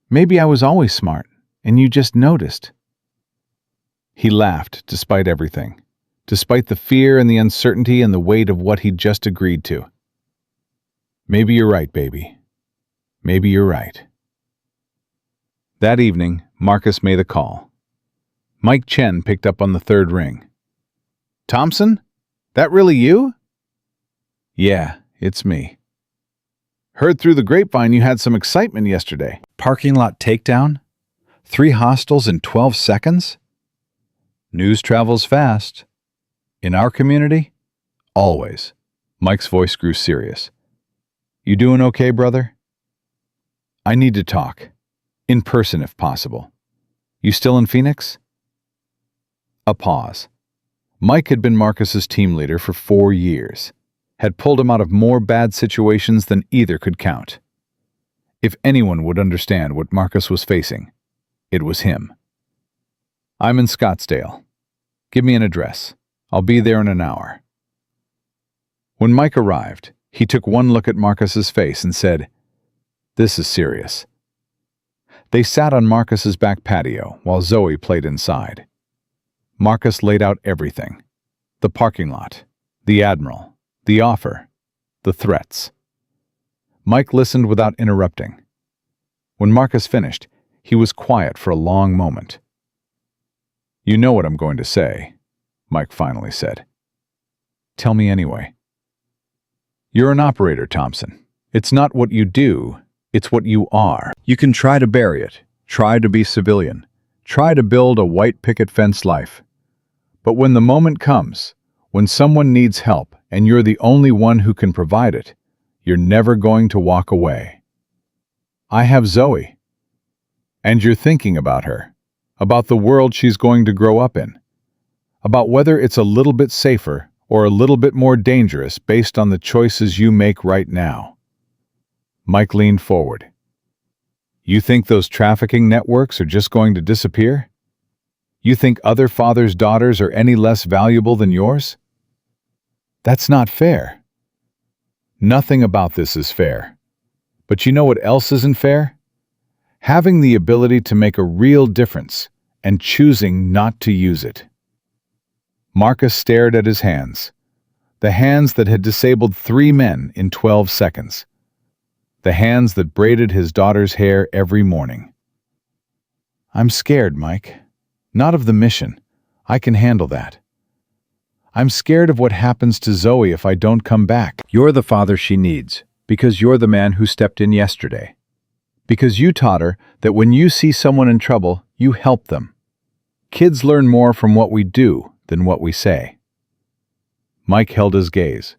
Maybe I was always smart, and you just noticed." He laughed despite everything, despite the fear and the uncertainty and the weight of what he'd just agreed to. "Maybe you're right, baby. Maybe you're right." That evening, Marcus made a call. Mike Chen picked up on the third ring. "Thompson? That really you?" "Yeah, it's me. Heard through the grapevine you had some excitement yesterday." Parking lot takedown? 3 hostiles in 12 seconds? News travels fast. In our community? Always. Mike's voice grew serious. "You doing okay, brother?" "I need to talk. In person if possible. You still in Phoenix?" A pause. Mike had been Marcus's team leader for 4 years, had pulled him out of more bad situations than either could count. If anyone would understand what Marcus was facing, it was him. "I'm in Scottsdale. Give me an address. I'll be there in an hour." When Mike arrived, he took one look at Marcus's face and said, "This is serious." They sat on Marcus's back patio while Zoe played inside. Marcus laid out everything: the parking lot, the Admiral, the offer, the threats. Mike listened without interrupting. When Marcus finished, he was quiet for a long moment. "You know what I'm going to say," Mike finally said. "Tell me anyway." "You're an operator, Thompson. It's not what you do, it's what you are. You can try to bury it, try to be civilian, try to build a white picket fence life. But when the moment comes, when someone needs help and you're the only one who can provide it, you're never going to walk away. I have Zoe. And you're thinking about her, about the world she's going to grow up in, about whether it's a little bit safer or a little bit more dangerous based on the choices you make right now." Mike leaned forward. "You think those trafficking networks are just going to disappear? You think other fathers' daughters are any less valuable than yours? That's not fair." "Nothing about this is fair. But you know what else isn't fair? Having the ability to make a real difference and choosing not to use it." Marcus stared at his hands, the hands that had disabled 3 men in 12 seconds, the hands that braided his daughter's hair every morning. "I'm scared, Mike. Not of the mission. I can handle that. I'm scared of what happens to Zoe if I don't come back." "You're the father she needs, because you're the man who stepped in yesterday. Because you taught her that when you see someone in trouble, you help them. Kids learn more from what we do than what we say." Mike held his gaze.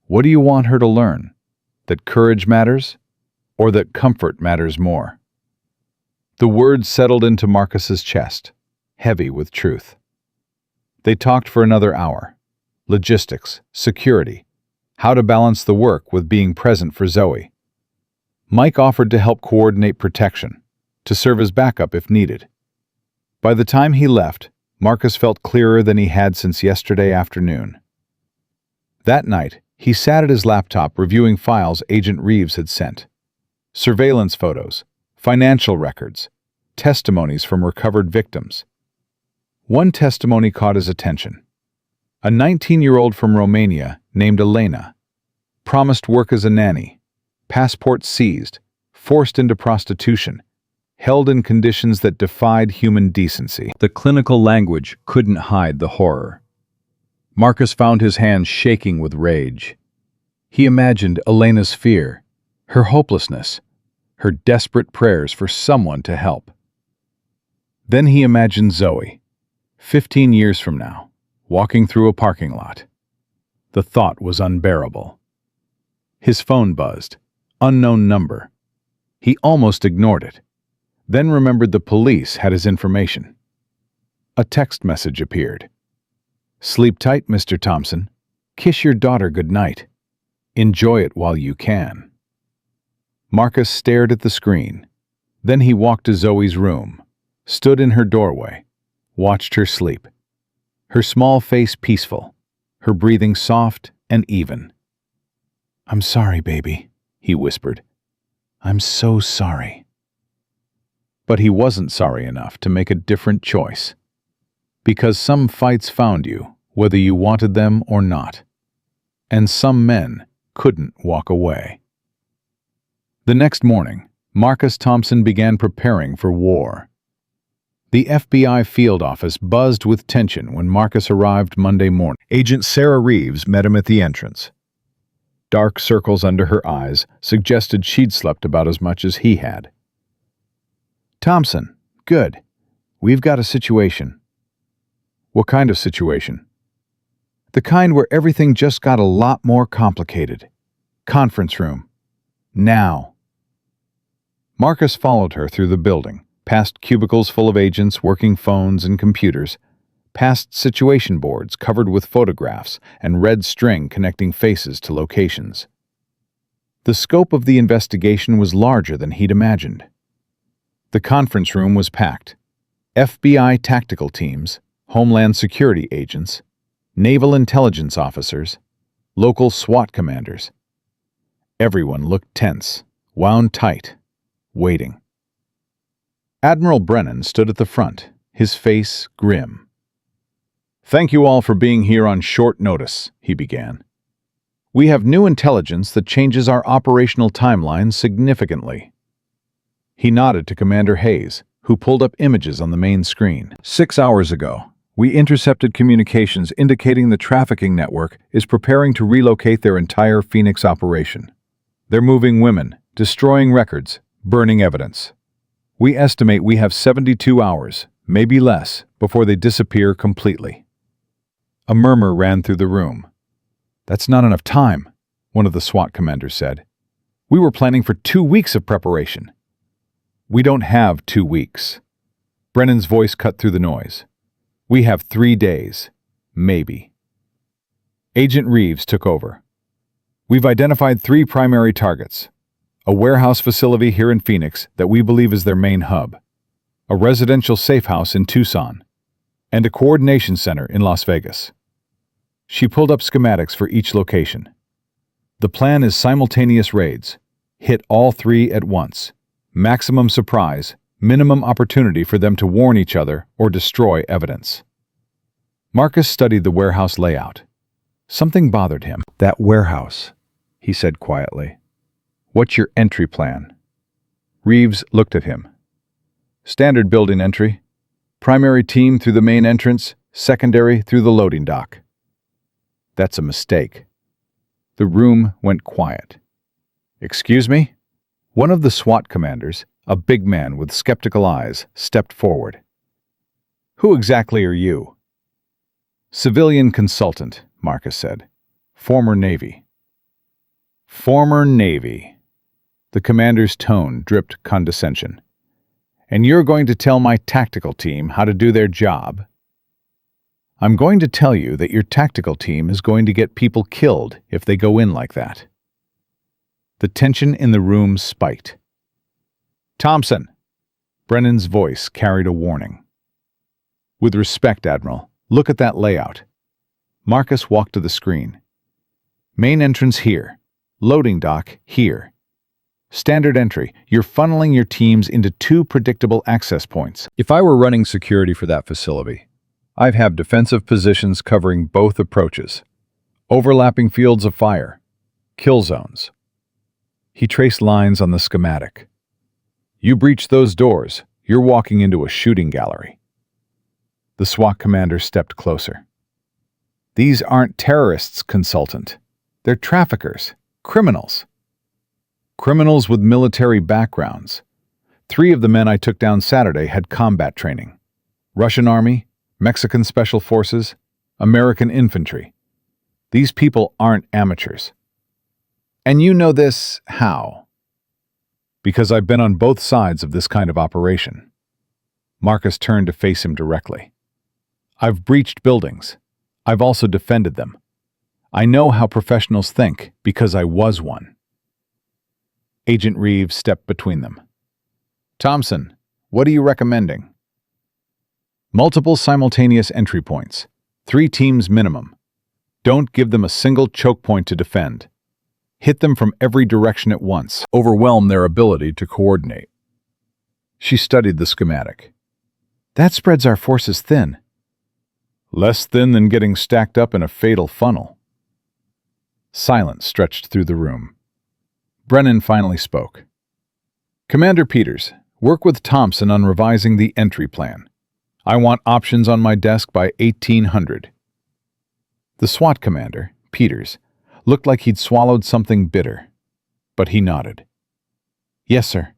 "What do you want her to learn? That courage matters, or that comfort matters more?" The words settled into Marcus's chest, heavy with truth. They talked for another hour. Logistics, security, how to balance the work with being present for Zoe. Mike offered to help coordinate protection, to serve as backup if needed. By the time he left, Marcus felt clearer than he had since yesterday afternoon. That night, he sat at his laptop reviewing files Agent Reeves had sent. Surveillance photos, financial records, testimonies from recovered victims. One testimony caught his attention. A 19-year-old from Romania named Elena, promised work as a nanny, passport seized, forced into prostitution, held in conditions that defied human decency. The clinical language couldn't hide the horror. Marcus found his hands shaking with rage. He imagined Elena's fear, her hopelessness, her desperate prayers for someone to help. Then he imagined Zoe, 15 years from now, walking through a parking lot. The thought was unbearable. His phone buzzed. Unknown number. He almost ignored it, then remembered the police had his information. A text message appeared. "Sleep tight, Mr. Thompson. Kiss your daughter goodnight. Enjoy it while you can." Marcus stared at the screen. Then he walked to Zoe's room, stood in her doorway, watched her sleep. her small face peaceful, her breathing soft and even. "I'm sorry, baby," he whispered. "I'm so sorry." But he wasn't sorry enough to make a different choice. Because some fights found you, whether you wanted them or not. And some men couldn't walk away. The next morning, Marcus Thompson began preparing for war. The FBI field office buzzed with tension when Marcus arrived Monday morning. Agent Sarah Reeves met him at the entrance. Dark circles under her eyes suggested she'd slept about as much as he had. "Thompson, good. We've got a situation." "What kind of situation?" "The kind where everything just got a lot more complicated. Conference room. Now." Marcus followed her through the building, past cubicles full of agents working phones and computers, past situation boards covered with photographs and red string connecting faces to locations. The scope of the investigation was larger than he'd imagined. The conference room was packed. FBI tactical teams, Homeland Security agents, naval intelligence officers, local SWAT commanders. Everyone looked tense, wound tight, waiting. Admiral Brennan stood at the front, his face grim. "Thank you all for being here on short notice," he began. "We have new intelligence that changes our operational timeline significantly." He nodded to Commander Hayes, who pulled up images on the main screen. 6 hours ago, we intercepted communications indicating the trafficking network is preparing to relocate their entire Phoenix operation. They're moving women, destroying records, burning evidence. We estimate we have 72 hours, maybe less, before they disappear completely. A murmur ran through the room. "That's not enough time," one of the SWAT commanders said. "We were planning for 2 weeks of preparation." "We don't have 2 weeks." Brennan's voice cut through the noise. "We have 3 days. Maybe." Agent Reeves took over. "We've identified 3 primary targets. A warehouse facility here in Phoenix that we believe is their main hub, a residential safe house in Tucson, and a coordination center in Las Vegas." She pulled up schematics for each location. "The plan is simultaneous raids. Hit all 3 at once. Maximum surprise, minimum opportunity for them to warn each other or destroy evidence." Marcus studied the warehouse layout. Something bothered him. "That warehouse," he said quietly. "What's your entry plan?" Reeves looked at him. "Standard building entry. Primary team through the main entrance, secondary through the loading dock." "That's a mistake." The room went quiet. "Excuse me?" One of the SWAT commanders, a big man with skeptical eyes, stepped forward. "Who exactly are you?" "Civilian consultant," Marcus said. "Former Navy." "Former Navy." The commander's tone dripped condescension. "And you're going to tell my tactical team how to do their job?" "I'm going to tell you that your tactical team is going to get people killed if they go in like that." The tension in the room spiked. "Thompson!" Brennan's voice carried a warning. "With respect, Admiral, look at that layout." Marcus walked to the screen. "Main entrance here. Loading dock here. Standard entry, you're funneling your teams into 2 predictable access points. If I were running security for that facility, I'd have defensive positions covering both approaches. Overlapping fields of fire. Kill zones." He traced lines on the schematic. "You breach those doors, you're walking into a shooting gallery." The SWAT commander stepped closer. "These aren't terrorists, consultant. They're traffickers, criminals. Criminals with military backgrounds. 3 of the men I took down Saturday had combat training. Russian Army, Mexican Special Forces, American Infantry. These people aren't amateurs." "And you know this how?" "Because I've been on both sides of this kind of operation." Marcus turned to face him directly. "I've breached buildings. I've also defended them. I know how professionals think because I was one." Agent Reeves stepped between them. "Thompson, what are you recommending?" "Multiple simultaneous entry points. 3 teams minimum. Don't give them a single choke point to defend. Hit them from every direction at once. Overwhelm their ability to coordinate. She studied the schematic. That spreads our forces thin. Less thin than getting stacked up in a fatal funnel. Silence stretched through the room. Brennan finally spoke. Commander Peters, work with Thompson on revising the entry plan. I want options on my desk by 1800. The SWAT commander, Peters, looked like he'd swallowed something bitter, but he nodded. Yes, sir.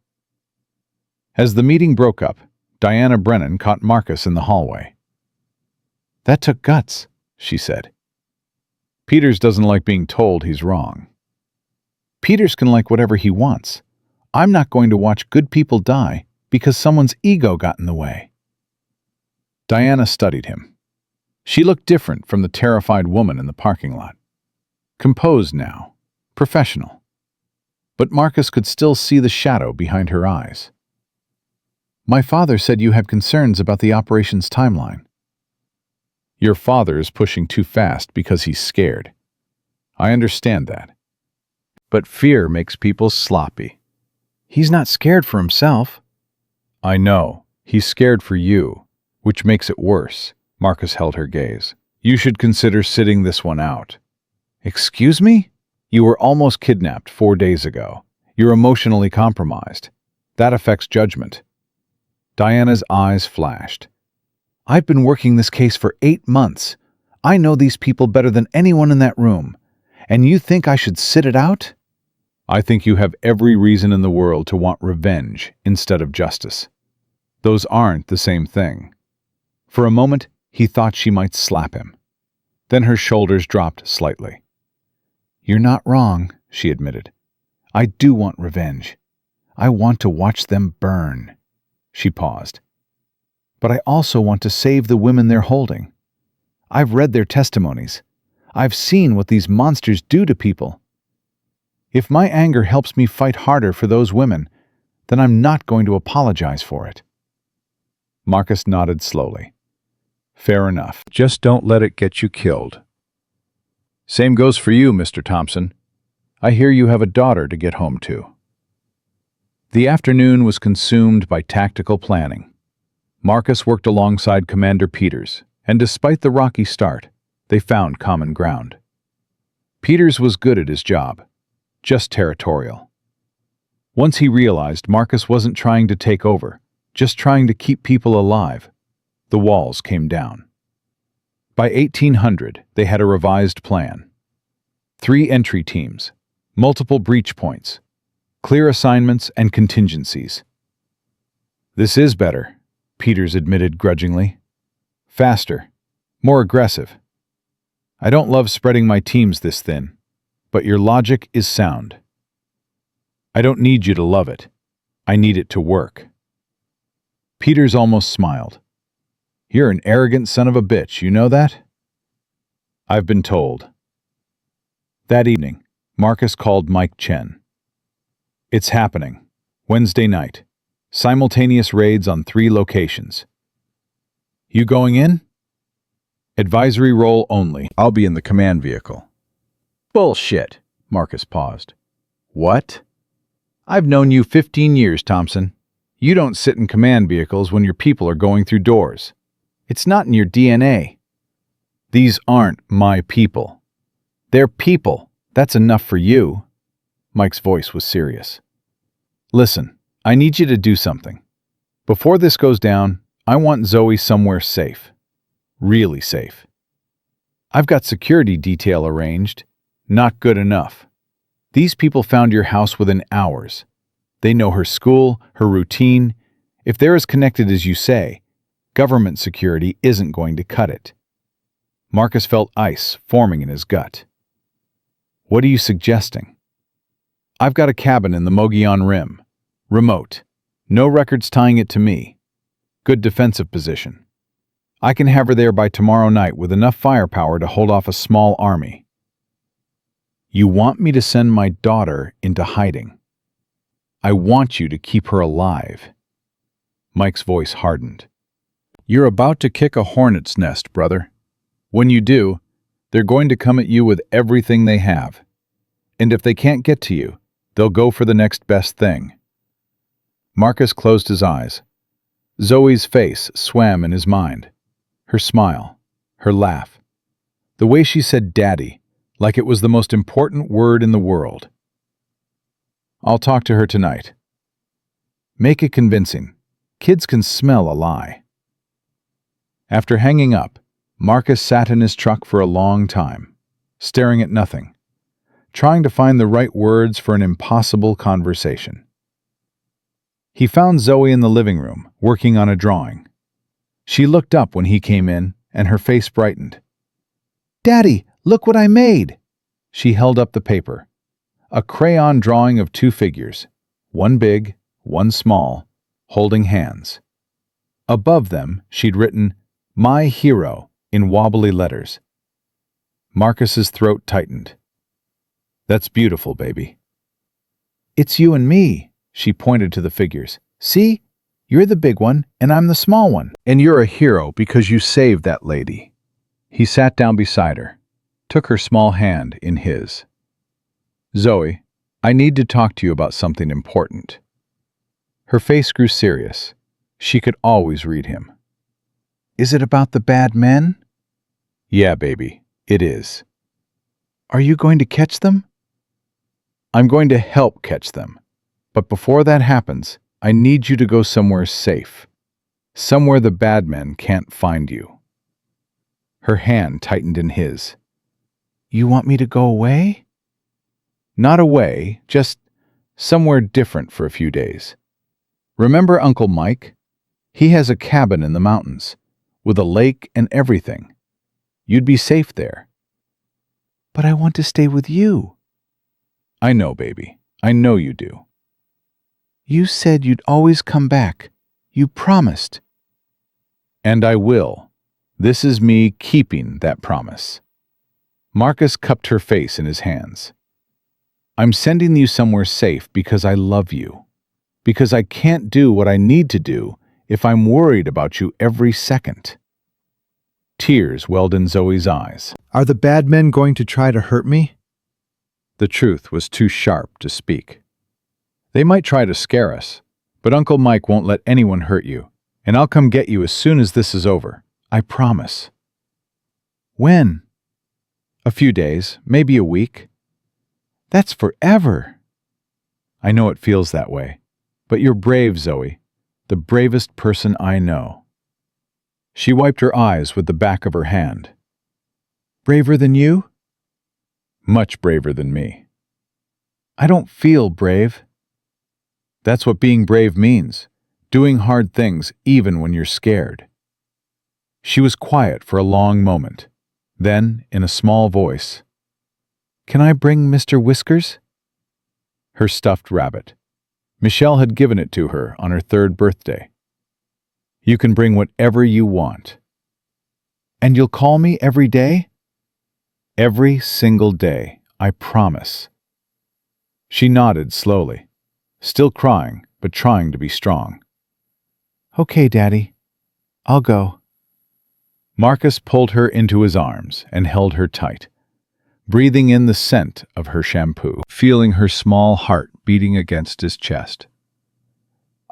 As the meeting broke up, Diana Brennan caught Marcus in the hallway. That took guts, she said. Peters doesn't like being told he's wrong. Peters can like whatever he wants. I'm not going to watch good people die because someone's ego got in the way. Diana studied him. She looked different from the terrified woman in the parking lot. Composed now, professional. But Marcus could still see the shadow behind her eyes. My father said you have concerns about the operation's timeline. Your father is pushing too fast because he's scared. I understand that. But fear makes people sloppy. He's not scared for himself. I know. He's scared for you, which makes it worse. Marcus held her gaze. You should consider sitting this one out. Excuse me? You were almost kidnapped 4 days ago. You're emotionally compromised. That affects judgment. Diana's eyes flashed. I've been working this case for 8 months. I know these people better than anyone in that room. And you think I should sit it out? I think you have every reason in the world to want revenge instead of justice. Those aren't the same thing. For a moment, he thought she might slap him. Then her shoulders dropped slightly. You're not wrong, she admitted. I do want revenge. I want to watch them burn. She paused. But I also want to save the women they're holding. I've read their testimonies. I've seen what these monsters do to people. If my anger helps me fight harder for those women, then I'm not going to apologize for it. Marcus nodded slowly. Fair enough. Just don't let it get you killed. Same goes for you, Mr. Thompson. I hear you have a daughter to get home to. The afternoon was consumed by tactical planning. Marcus worked alongside Commander Peters, and despite the rocky start, they found common ground. Peters was good at his job, just territorial. Once he realized Marcus wasn't trying to take over, just trying to keep people alive, the walls came down. By 1800, they had a revised plan. 3 entry teams, multiple breach points, clear assignments and contingencies. This is better, Peters admitted grudgingly. Faster, more aggressive. I don't love spreading my teams this thin, but your logic is sound. I don't need you to love it. I need it to work. Peters almost smiled. You're an arrogant son of a bitch, you know that? I've been told. That evening, Marcus called Mike Chen. It's happening. Wednesday night. Simultaneous raids on 3 locations. You going in? Advisory role only. I'll be in the command vehicle. Bullshit, Marcus paused. What? I've known you 15 years, Thompson. You don't sit in command vehicles when your people are going through doors. It's not in your DNA. These aren't my people. They're people. That's enough for you. Mike's voice was serious. Listen, I need you to do something. Before this goes down, I want Zoe somewhere safe. Really safe. I've got security detail arranged. Not good enough. These people found your house within hours. They know her school, her routine. If they're as connected as you say, government security isn't going to cut it. Marcus felt ice forming in his gut. What are you suggesting? I've got a cabin in the Mogollon Rim. Remote. No records tying it to me. Good defensive position. I can have her there by tomorrow night with enough firepower to hold off a small army. You want me to send my daughter into hiding. I want you to keep her alive. Mike's voice hardened. You're about to kick a hornet's nest, brother. When you do, they're going to come at you with everything they have. And if they can't get to you, they'll go for the next best thing. Marcus closed his eyes. Zoe's face swam in his mind. Her smile, her laugh. The way she said daddy, like it was the most important word in the world. I'll talk to her tonight. Make it convincing. Kids can smell a lie. After hanging up, Marcus sat in his truck for a long time, staring at nothing, trying to find the right words for an impossible conversation. He found Zoe in the living room, working on a drawing. She looked up when he came in, and her face brightened. "Daddy, look what I made!" She held up the paper. A crayon drawing of two figures, one big, one small, holding hands. Above them, she'd written, "My hero," in wobbly letters. Marcus's throat tightened. "That's beautiful, baby." "It's you and me," she pointed to the figures. "See? You're the big one, and I'm the small one. And you're a hero because you saved that lady." He sat down beside her, took her small hand in his. "Zoe, I need to talk to you about something important." Her face grew serious. She could always read him. "Is it about the bad men?" "Yeah, baby, it is." "Are you going to catch them?" "I'm going to help catch them. But before that happens, I need you to go somewhere safe. Somewhere the bad men can't find you." Her hand tightened in his. "You want me to go away?" "Not away, just somewhere different for a few days. Remember Uncle Mike? He has a cabin in the mountains, with a lake and everything. You'd be safe there." "But I want to stay with you." "I know, baby. I know you do." "You said you'd always come back. You promised." "And I will. This is me keeping that promise." Marcus cupped her face in his hands. "I'm sending you somewhere safe because I love you. Because I can't do what I need to do if I'm worried about you every second." Tears welled in Zoe's eyes. Are the bad men going to try to hurt me? The truth was too sharp to speak. "They might try to scare us, but Uncle Mike won't let anyone hurt you, and I'll come get you as soon as this is over. I promise." When? "A few days, maybe a week." That's forever. "I know it feels that way, but you're brave, Zoe, the bravest person I know." She wiped her eyes with the back of her hand. Braver than you? "Much braver than me." I don't feel brave. "That's what being brave means, doing hard things even when you're scared." She was quiet for a long moment. Then, in a small voice, Can I bring Mr. Whiskers? her stuffed rabbit. Michelle had given it to her on her 3rd birthday. "You can bring whatever you want." And you'll call me every day? "Every single day, I promise." She nodded slowly, still crying, but trying to be strong. Okay, Daddy. I'll go. Marcus pulled her into his arms and held her tight, breathing in the scent of her shampoo, feeling her small heart beating against his chest.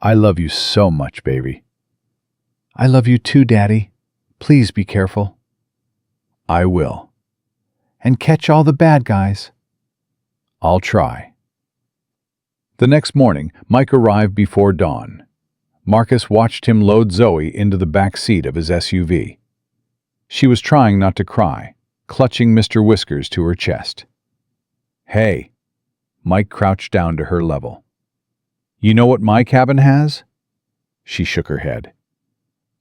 "I love you so much, baby." I love you too, Daddy. Please be careful. "I will." And catch all the bad guys. "I'll try." The next morning, Mike arrived before dawn. Marcus watched him load Zoe into the back seat of his SUV. She was trying not to cry, clutching Mr. Whiskers to her chest. "Hey," Mike crouched down to her level. "You know what my cabin has?" She shook her head.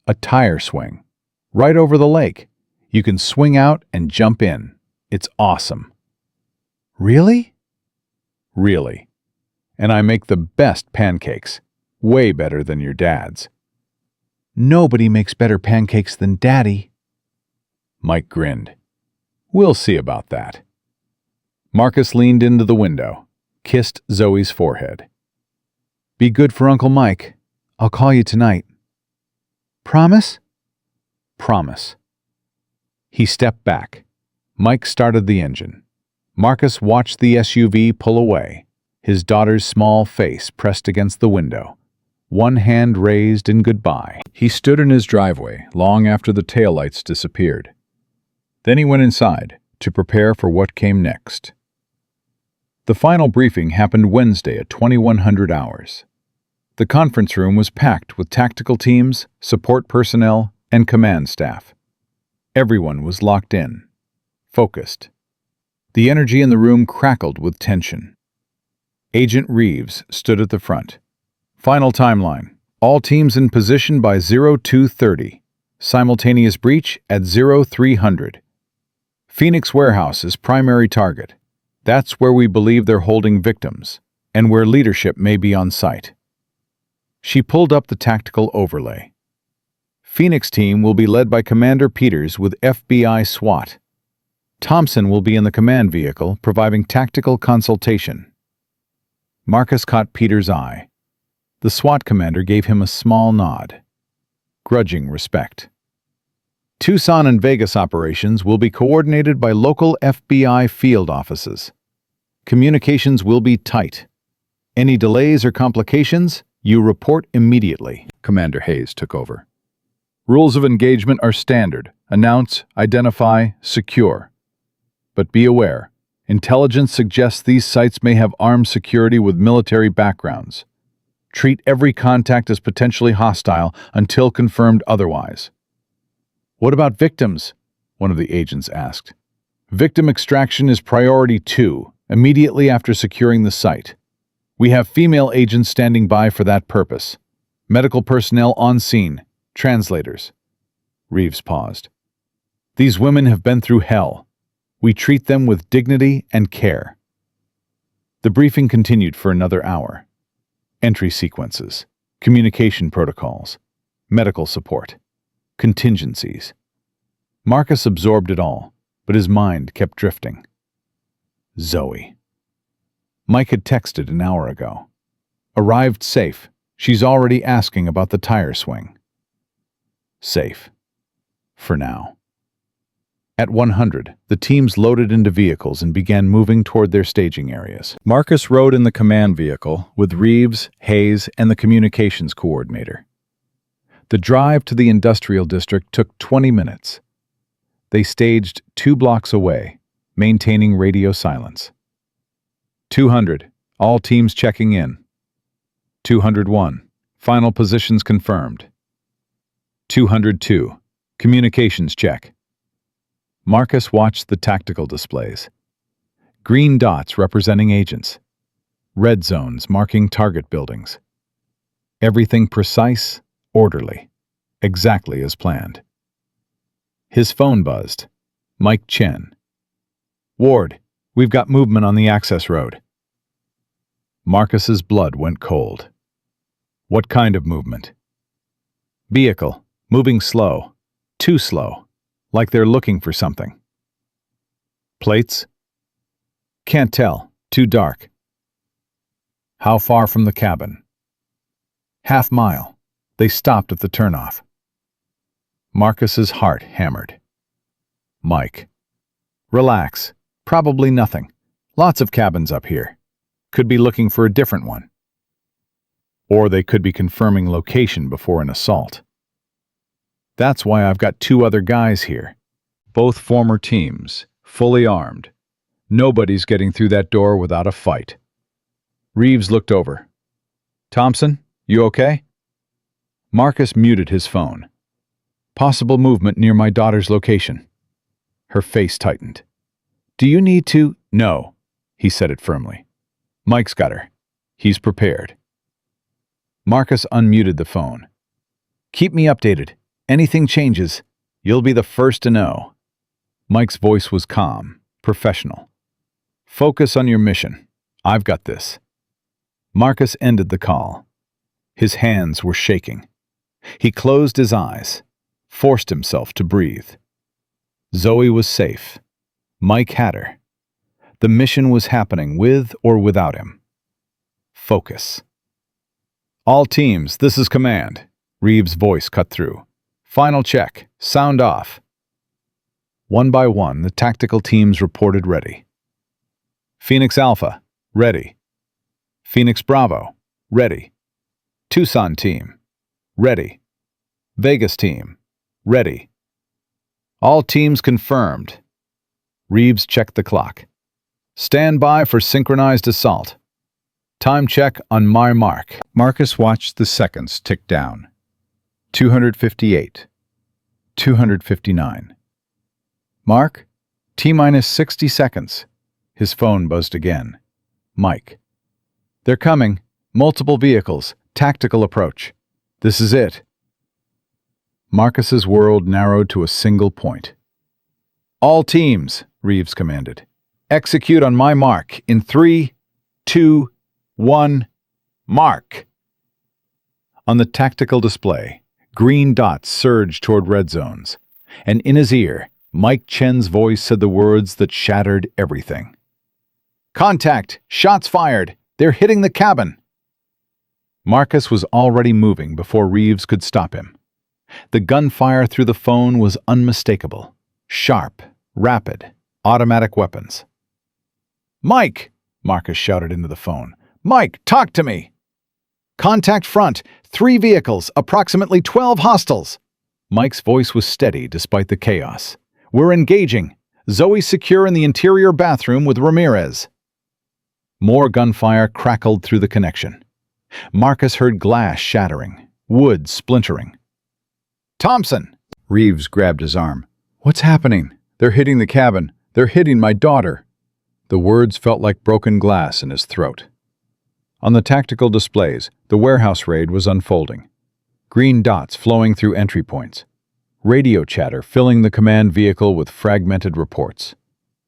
"A tire swing. Right over the lake. You can swing out and jump in. It's awesome." Really? "Really. And I make the best pancakes. Way better than your dad's." Nobody makes better pancakes than Daddy. Mike grinned. "We'll see about that." Marcus leaned into the window, kissed Zoe's forehead. Be good for Uncle Mike. I'll call you tonight. Promise? "Promise." He stepped back. Mike started the engine. Marcus watched the SUV pull away, his daughter's small face pressed against the window, one hand raised in goodbye. He stood in his driveway long after the taillights disappeared. Then he went inside to prepare for what came next. The final briefing happened Wednesday at 2100 hours. The conference room was packed with tactical teams, support personnel, and command staff. Everyone was locked in, focused. The energy in the room crackled with tension. Agent Reeves stood at the front. Final timeline. All teams in position by 0230. Simultaneous breach at 0300. Phoenix Warehouse is primary target. That's where we believe they're holding victims, and where leadership may be on site. She pulled up the tactical overlay. Phoenix team will be led by Commander Peters with FBI SWAT. Thompson will be in the command vehicle, providing tactical consultation. Marcus caught Peters' eye. The SWAT commander gave him a small nod. Grudging respect. Tucson and Vegas operations will be coordinated by local FBI field offices. Communications will be tight. Any delays or complications, you report immediately. Commander Hayes took over. Rules of engagement are standard. Announce, identify, secure. But be aware, intelligence suggests these sites may have armed security with military backgrounds. Treat every contact as potentially hostile until confirmed otherwise. What about victims? One of the agents asked. Victim extraction is priority 2, immediately after securing the site. We have female agents standing by for that purpose. Medical personnel on scene, translators. Reeves paused. These women have been through hell. We treat them with dignity and care. The briefing continued for another hour. Entry sequences, communication protocols, medical support, contingencies. Marcus absorbed it all, but his mind kept drifting. Zoe. Mike had texted an hour ago. Arrived safe. She's already asking about the tire swing. Safe. For now. At 100, the teams loaded into vehicles and began moving toward their staging areas. Marcus rode in the command vehicle with Reeves, Hayes, and the communications coordinator. The drive to the industrial district took 20 minutes. They staged 2 blocks away, maintaining radio silence. 200, all teams checking in. 201, final positions confirmed. 202, communications check. Marcus watched the tactical displays. Green dots representing agents. Red zones marking target buildings. Everything precise, orderly, exactly as planned. His phone buzzed. Mike Chen. Ward, we've got movement on the access road. Marcus's blood went cold. What kind of movement? Vehicle, moving slow, too slow. Like they're looking for something. Plates? Can't tell. Too dark. How far from the cabin? Half mile. They stopped at the turnoff. Marcus's heart hammered. Mike. Relax. Probably nothing. Lots of cabins up here. Could be looking for a different one. Or they could be confirming location before an assault. That's why I've got 2 other guys here. Both former teams, fully armed. Nobody's getting through that door without a fight. Reeves looked over. Thompson, you okay? Marcus muted his phone. Possible movement near my daughter's location. Her face tightened. Do you need to? No, he said it firmly. Mike's got her. He's prepared. Marcus unmuted the phone. Keep me updated. Anything changes, you'll be the first to know. Mike's voice was calm, professional. Focus on your mission. I've got this. Marcus ended the call. His hands were shaking. He closed his eyes, forced himself to breathe. Zoe was safe. Mike had her. The mission was happening with or without him. Focus. All teams, this is command. Reeves' voice cut through. Final check. Sound off. One by one, the tactical teams reported ready. Phoenix Alpha, ready. Phoenix Bravo, ready. Tucson team, ready. Vegas team, ready. All teams confirmed. Reeves checked the clock. Stand by for synchronized assault. Time check on my mark. Marcus watched the seconds tick down. 258. 259. Mark, T-minus 60 seconds. His phone buzzed again. Mike. They're coming. Multiple vehicles. Tactical approach. This is it. Marcus's world narrowed to a single point. All teams, Reeves commanded. Execute on my mark in 3, 2, 1, mark. On the tactical display, green dots surged toward red zones, and in his ear, Mike Chen's voice said the words that shattered everything. Contact! Shots fired! They're hitting the cabin! Marcus was already moving before Reeves could stop him. The gunfire through the phone was unmistakable. Sharp, rapid, automatic weapons. Mike! Marcus shouted into the phone. Mike, talk to me! Contact front! 3 vehicles, approximately 12 hostiles! Mike's voice was steady despite the chaos. We're engaging. Zoe's secure in the interior bathroom with Ramirez. More gunfire crackled through the connection. Marcus heard glass shattering, wood splintering. Thompson! Reeves grabbed his arm. What's happening? They're hitting the cabin. They're hitting my daughter. The words felt like broken glass in his throat. On the tactical displays, the warehouse raid was unfolding. Green dots flowing through entry points. Radio chatter filling the command vehicle with fragmented reports.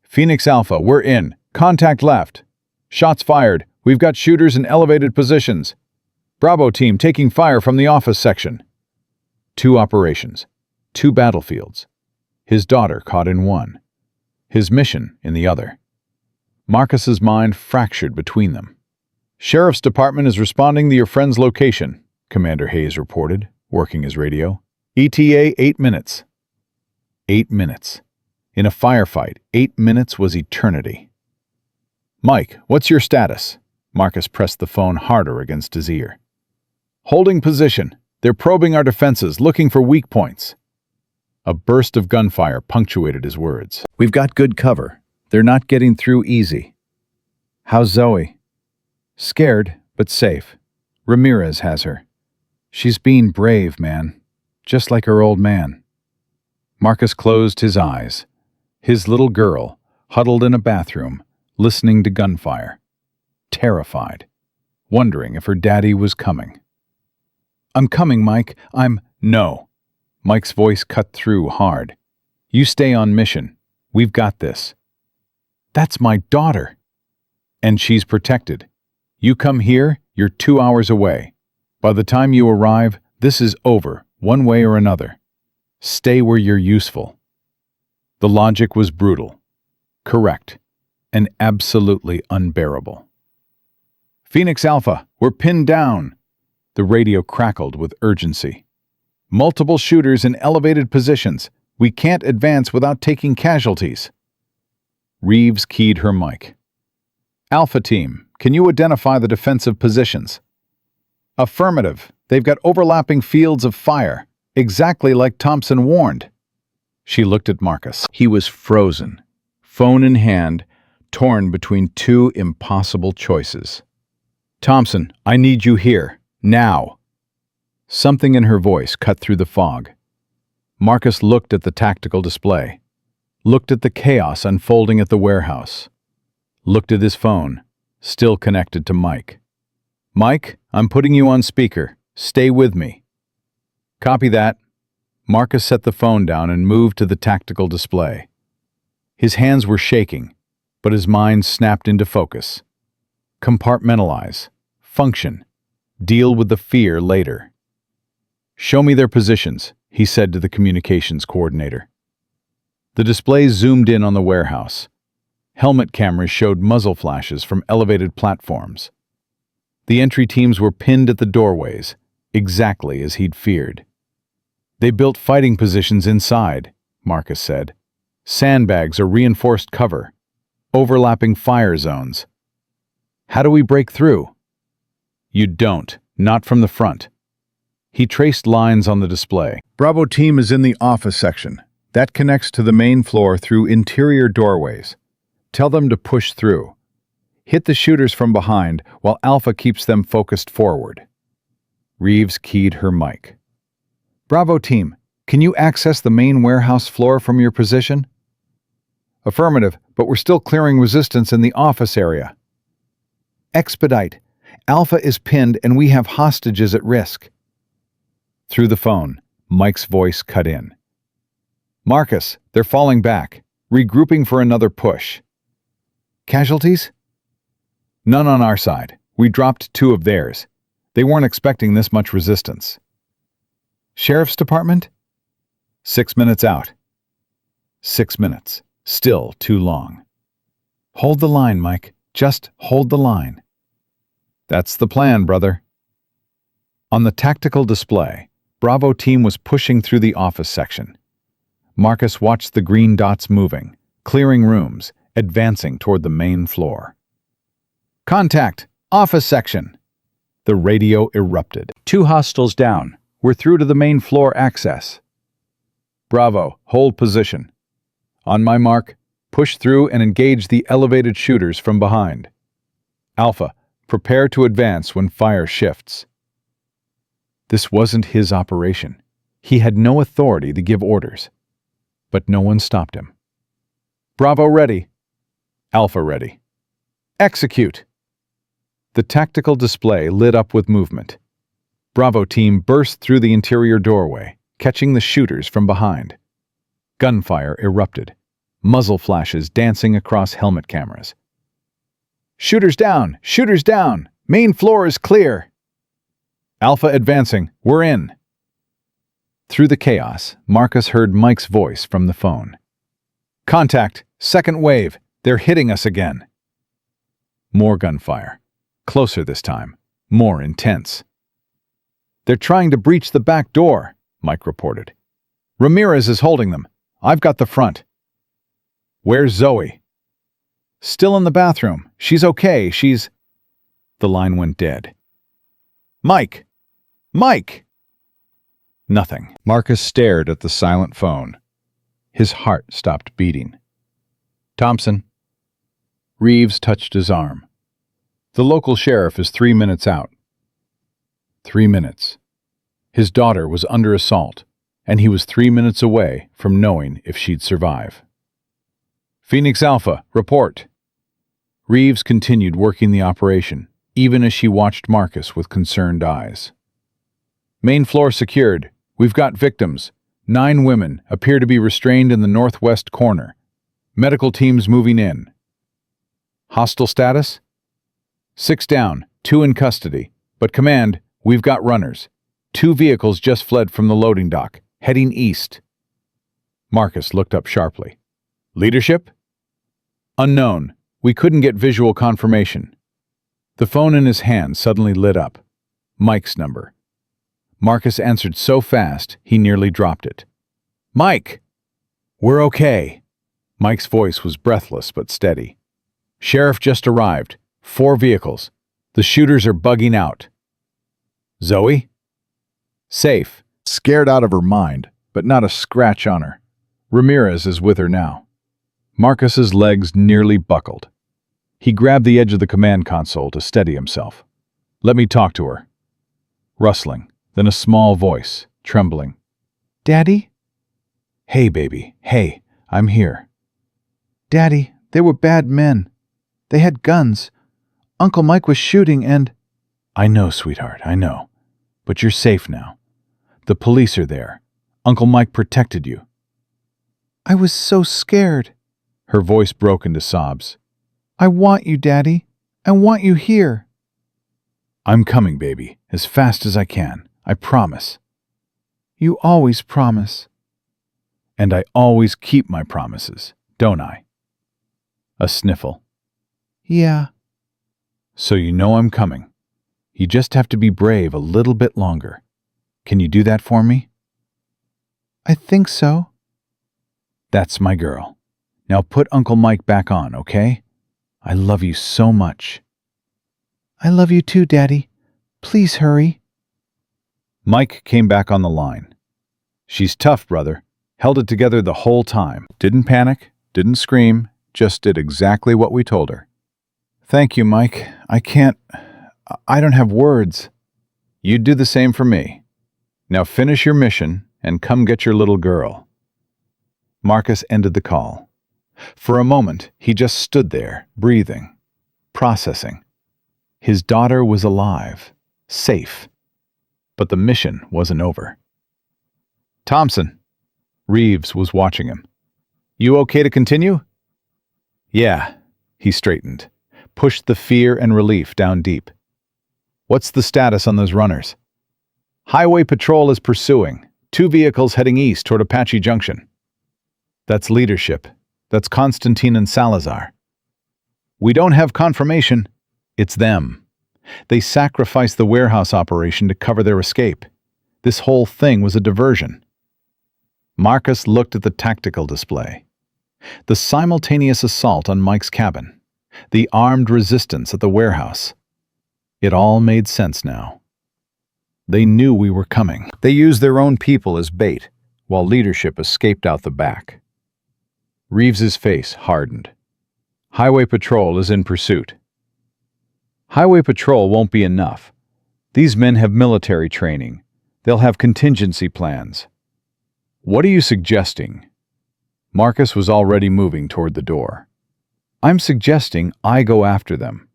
Phoenix Alpha, we're in. Contact left. Shots fired. We've got shooters in elevated positions. Bravo team taking fire from the office section. 2 operations. 2 battlefields. His daughter caught in one. His mission in the other. Marcus's mind fractured between them. Sheriff's Department is responding to your friend's location, Commander Hayes reported, working his radio. ETA 8 minutes. 8 minutes. In a firefight, 8 minutes was eternity. Mike, what's your status? Marcus pressed the phone harder against his ear. Holding position. They're probing our defenses, looking for weak points. A burst of gunfire punctuated his words. We've got good cover. They're not getting through easy. How's Zoe? Scared, but safe. Ramirez has her. She's being brave, man. Just like her old man. Marcus closed his eyes. His little girl, huddled in a bathroom, listening to gunfire. Terrified. Wondering if her daddy was coming. I'm coming, Mike. No. Mike's voice cut through hard. You stay on mission. We've got this. That's my daughter. And she's protected. You come here, you're 2 hours away. By the time you arrive, this is over, one way or another. Stay where you're useful. The logic was brutal, correct, and absolutely unbearable. Phoenix Alpha, we're pinned down. The radio crackled with urgency. Multiple shooters in elevated positions. We can't advance without taking casualties. Reeves keyed her mic. Alpha team, can you identify the defensive positions? Affirmative. They've got overlapping fields of fire, exactly like Thompson warned. She looked at Marcus. He was frozen, phone in hand, torn between 2 impossible choices. Thompson, I need you here, now. Something in her voice cut through the fog. Marcus looked at the tactical display, looked at the chaos unfolding at the warehouse, looked at his phone, still connected to Mike. Mike, I'm putting you on speaker. Stay with me. Copy that. Marcus set the phone down and moved to the tactical display. His hands were shaking, but his mind snapped into focus. Compartmentalize. Function. Deal with the fear later. Show me their positions, he said to the communications coordinator. The display zoomed in on the warehouse. Helmet cameras showed muzzle flashes from elevated platforms. The entry teams were pinned at the doorways, exactly as he'd feared. They built fighting positions inside, Marcus said. Sandbags are reinforced cover. Overlapping fire zones. How do we break through? You don't. Not from the front. He traced lines on the display. Bravo team is in the office section. That connects to the main floor through interior doorways. Tell them to push through. Hit the shooters from behind while Alpha keeps them focused forward. Reeves keyed her mic. Bravo team, can you access the main warehouse floor from your position? Affirmative, but we're still clearing resistance in the office area. Expedite. Alpha is pinned and we have hostages at risk. Through the phone, Mike's voice cut in. Marcus, they're falling back, regrouping for another push. Casualties? None on our side. We dropped 2 of theirs. They weren't expecting this much resistance. Sheriff's Department? 6 minutes out. 6 minutes. Still too long. Hold the line, Mike. Just hold the line. That's the plan, brother. On the tactical display, Bravo team was pushing through the office section. Marcus watched the green dots moving, clearing rooms, advancing toward the main floor. Contact! Office section! The radio erupted. 2 hostiles down. We're through to the main floor access. Bravo, hold position. On my mark, push through and engage the elevated shooters from behind. Alpha, prepare to advance when fire shifts. This wasn't his operation. He had no authority to give orders. But no one stopped him. Bravo ready. Alpha ready. Execute! The tactical display lit up with movement. Bravo team burst through the interior doorway, catching the shooters from behind. Gunfire erupted, muzzle flashes dancing across helmet cameras. Shooters down! Shooters down! Main floor is clear! Alpha advancing. We're in. Through the chaos, Marcus heard Mike's voice from the phone. Contact! Second wave! They're hitting us again! More gunfire. Closer this time. More intense. They're trying to breach the back door, Mike reported. Ramirez is holding them. I've got the front. Where's Zoe? Still in the bathroom. She's okay. She's... The line went dead. Mike! Mike! Nothing. Marcus stared at the silent phone. His heart stopped beating. Thompson. Reeves touched his arm. The local sheriff is 3 minutes out. 3 minutes. His daughter was under assault, and he was 3 minutes away from knowing if she'd survive. Phoenix Alpha, report. Reeves continued working the operation, even as she watched Marcus with concerned eyes. Main floor secured. We've got victims. 9 women appear to be restrained in the northwest corner. Medical teams moving in. Hostile status? 6 down, 2 in custody. But command, we've got runners. 2 vehicles just fled from the loading dock, heading east. Marcus looked up sharply. Leadership? Unknown. We couldn't get visual confirmation. The phone in his hand suddenly lit up. Mike's number. Marcus answered so fast, he nearly dropped it. Mike! We're okay. Mike's voice was breathless but steady. Sheriff just arrived. 4 vehicles. The shooters are bugging out. Zoe? Safe. Scared out of her mind, but not a scratch on her. Ramirez is with her now. Marcus's legs nearly buckled. He grabbed the edge of the command console to steady himself. Let me talk to her. Rustling, then a small voice, trembling. Daddy? Hey, baby. Hey, I'm here. Daddy, they were bad men. They had guns. Uncle Mike was shooting and... I know, sweetheart, I know. But you're safe now. The police are there. Uncle Mike protected you. I was so scared. Her voice broke into sobs. I want you, Daddy. I want you here. I'm coming, baby, as fast as I can. I promise. You always promise. And I always keep my promises, don't I? A sniffle. Yeah. So you know I'm coming. You just have to be brave a little bit longer. Can you do that for me? I think so. That's my girl. Now put Uncle Mike back on, okay? I love you so much. I love you too, Daddy. Please hurry. Mike came back on the line. She's tough, brother. Held it together the whole time. Didn't panic, didn't scream, just did exactly what we told her. Thank you, Mike. I don't have words. You'd do the same for me. Now finish your mission and come get your little girl. Marcus ended the call. For a moment, he just stood there, breathing, processing. His daughter was alive, safe. But the mission wasn't over. Thompson. Reeves was watching him. You okay to continue? Yeah, he straightened, pushed the fear and relief down deep. What's the status on those runners? Highway Patrol is pursuing. 2 vehicles heading east toward Apache Junction. That's leadership. That's Constantine and Salazar. We don't have confirmation. It's them. They sacrificed the warehouse operation to cover their escape. This whole thing was a diversion. Marcus looked at the tactical display. The simultaneous assault on Mike's cabin. The armed resistance at the warehouse. It all made sense now. They knew we were coming. They used their own people as bait, while leadership escaped out the back. Reeves's face hardened. Highway Patrol is in pursuit. Highway Patrol won't be enough. These men have military training. They'll have contingency plans. What are you suggesting? Marcus was already moving toward the door. I'm suggesting I go after them.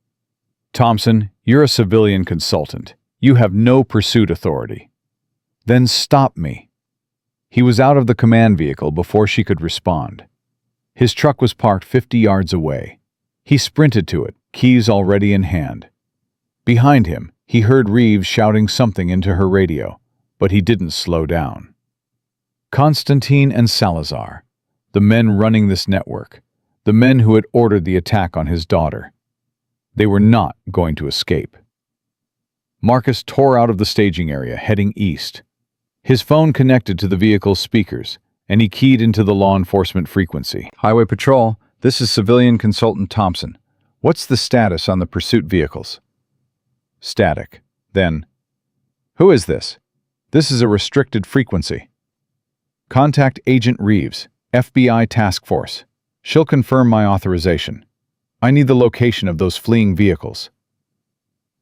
Thompson, you're a civilian consultant. You have no pursuit authority. Then stop me. He was out of the command vehicle before she could respond. His truck was parked 50 yards away. He sprinted to it, keys already in hand. Behind him, he heard Reeves shouting something into her radio, but he didn't slow down. Constantine and Salazar, the men running this network, the men who had ordered the attack on his daughter. They were not going to escape. Marcus tore out of the staging area, heading east. His phone connected to the vehicle's speakers, and he keyed into the law enforcement frequency. Highway Patrol, this is Civilian Consultant Thompson. What's the status on the pursuit vehicles? Static. Then, who is this? This is a restricted frequency. Contact Agent Reeves, FBI Task Force. She'll confirm my authorization. I need the location of those fleeing vehicles.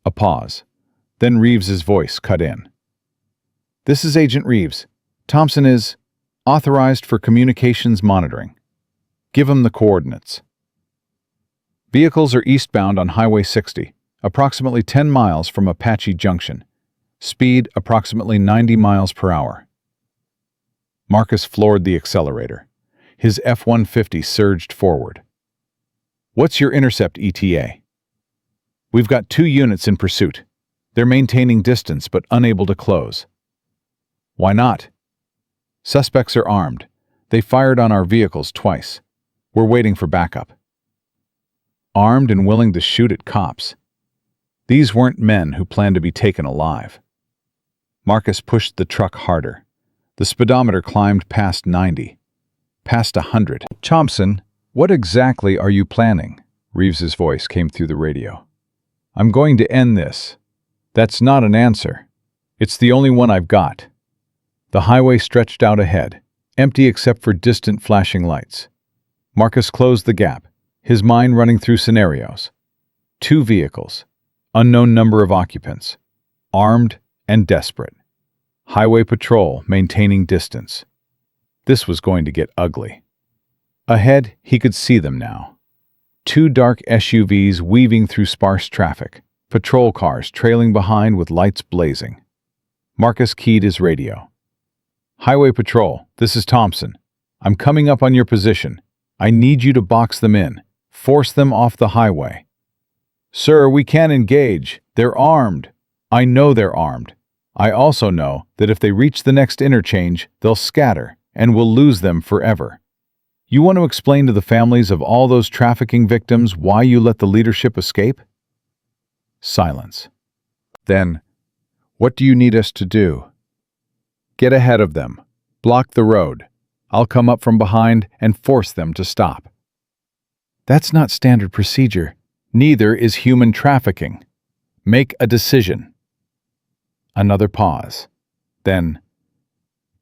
A pause. Then Reeves's voice cut in. This is Agent Reeves. Thompson is authorized for communications monitoring. Give him the coordinates. Vehicles are eastbound on Highway 60, approximately 10 miles from Apache Junction. Speed approximately 90 miles per hour. Marcus floored the accelerator. His F-150 surged forward. What's your intercept ETA? We've got 2 units in pursuit. They're maintaining distance but unable to close. Why not? Suspects are armed. They fired on our vehicles twice. We're waiting for backup. Armed and willing to shoot at cops. These weren't men who planned to be taken alive. Marcus pushed the truck harder. The speedometer climbed past 90, past 100. Thompson, what exactly are you planning? Reeves's voice came through the radio. I'm going to end this. That's not an answer. It's the only one I've got. The highway stretched out ahead, empty except for distant flashing lights. Marcus closed the gap, his mind running through scenarios. 2 vehicles, unknown number of occupants, armed and desperate. Highway Patrol maintaining distance. This was going to get ugly. Ahead, he could see them now. 2 dark SUVs weaving through sparse traffic, patrol cars trailing behind with lights blazing. Marcus keyed his radio. Highway Patrol, this is Thompson. I'm coming up on your position. I need you to box them in. Force them off the highway. Sir, we can't engage. They're armed. I know they're armed. I also know that if they reach the next interchange, they'll scatter, and we'll lose them forever. You want to explain to the families of all those trafficking victims why you let the leadership escape? Silence. Then, what do you need us to do? Get ahead of them. Block the road. I'll come up from behind and force them to stop." That's not standard procedure. Neither is human trafficking. Make a decision. Another pause. Then,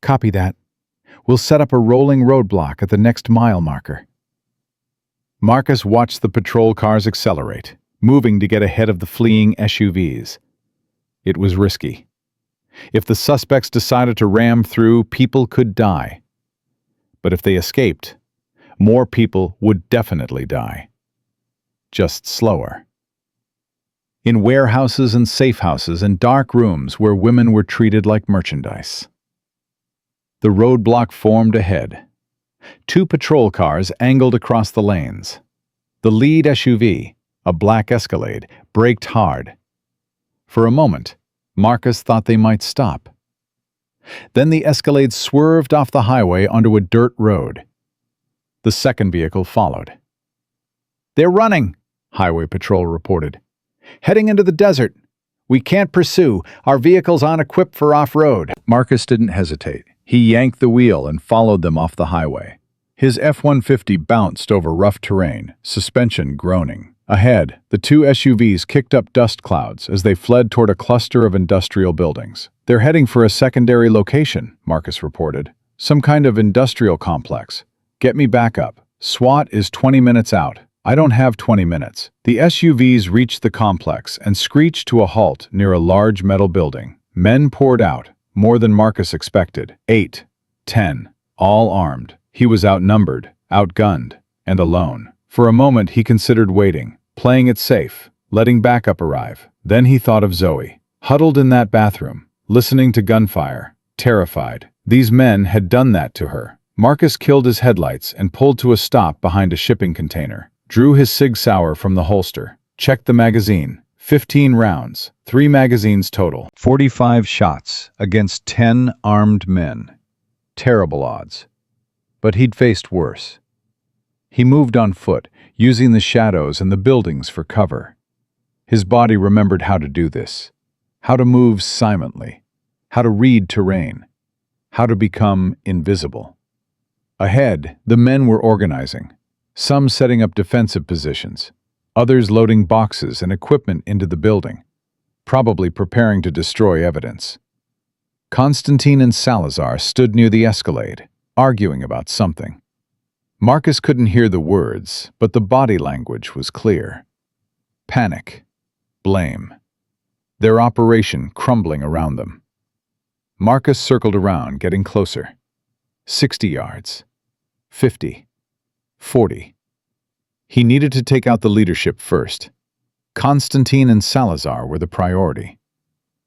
Copy that. We'll set up a rolling roadblock at the next mile marker. Marcus watched the patrol cars accelerate, moving to get ahead of the fleeing SUVs. It was risky. If the suspects decided to ram through, people could die. But if they escaped, more people would definitely die. Just slower. In warehouses and safe houses and dark rooms where women were treated like merchandise. The roadblock formed ahead. 2 patrol cars angled across the lanes. The lead SUV, a black Escalade, braked hard. For a moment, Marcus thought they might stop. Then the Escalade swerved off the highway onto a dirt road. The second vehicle followed. "They're running," Highway Patrol reported. "Heading into the desert. We can't pursue. Our vehicles aren't equipped for off-road." Marcus didn't hesitate. He yanked the wheel and followed them off the highway. His F-150 bounced over rough terrain, suspension groaning. Ahead, the 2 SUVs kicked up dust clouds as they fled toward a cluster of industrial buildings. "They're heading for a secondary location," Marcus reported. "Some kind of industrial complex. Get me back up. SWAT is 20 minutes out. I don't have 20 minutes." The SUVs reached the complex and screeched to a halt near a large metal building. Men poured out, more than Marcus expected. 8, 10, all armed. He was outnumbered, outgunned, and alone. For a moment he considered waiting, playing it safe, letting backup arrive. Then he thought of Zoe, huddled in that bathroom, listening to gunfire, terrified. These men had done that to her. Marcus killed his headlights and pulled to a stop behind a shipping container, drew his Sig Sauer from the holster, checked the magazine. 15 rounds, 3 magazines total. 45 shots against 10 armed men. Terrible odds. But he'd faced worse. He moved on foot, using the shadows and the buildings for cover. His body remembered how to do this, how to move silently, how to read terrain, how to become invisible. Ahead, the men were organizing, some setting up defensive positions, others loading boxes and equipment into the building, probably preparing to destroy evidence. Constantine and Salazar stood near the Escalade, arguing about something. Marcus couldn't hear the words, but the body language was clear. Panic. Blame. Their operation crumbling around them. Marcus circled around, getting closer. 60 yards. 50. 40. He needed to take out the leadership first. Constantine and Salazar were the priority.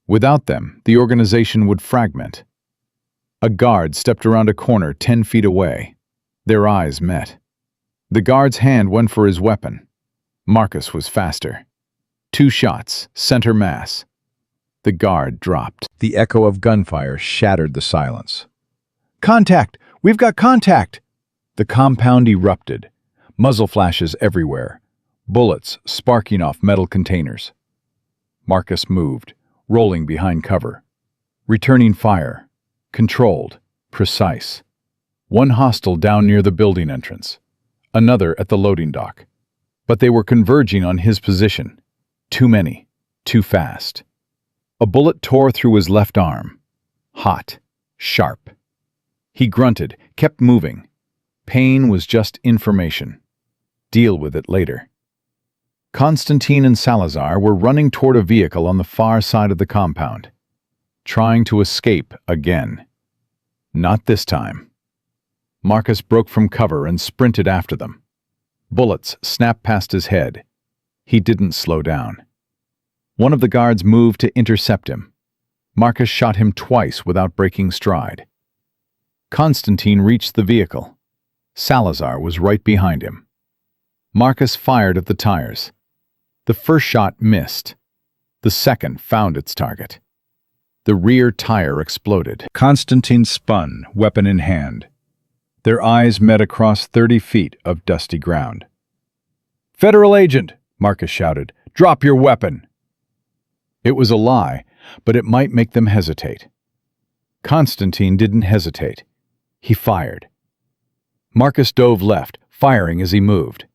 Without them, the organization would fragment. A guard stepped around a corner 10 feet away. Their eyes met. The guard's hand went for his weapon. Marcus was faster. 2 shots, center mass. The guard dropped. The echo of gunfire shattered the silence. "Contact! We've got contact!" The compound erupted. Muzzle flashes everywhere. Bullets sparking off metal containers. Marcus moved, rolling behind cover. Returning fire. Controlled. Precise. One hostile down near the building entrance. Another at the loading dock. But they were converging on his position. Too many. Too fast. A bullet tore through his left arm. Hot. Sharp. He grunted, kept moving. Pain was just information. Deal with it later. Constantine and Salazar were running toward a vehicle on the far side of the compound, trying to escape again. Not this time. Marcus broke from cover and sprinted after them. Bullets snapped past his head. He didn't slow down. One of the guards moved to intercept him. Marcus shot him twice without breaking stride. Constantine reached the vehicle. Salazar was right behind him. Marcus fired at the tires. The first shot missed. The second found its target. The rear tire exploded. Constantine spun, weapon in hand. Their eyes met across 30 feet of dusty ground. "Federal agent!" Marcus shouted. "Drop your weapon!" It was a lie, but it might make them hesitate. Constantine didn't hesitate. He fired. Marcus dove left, firing as he moved.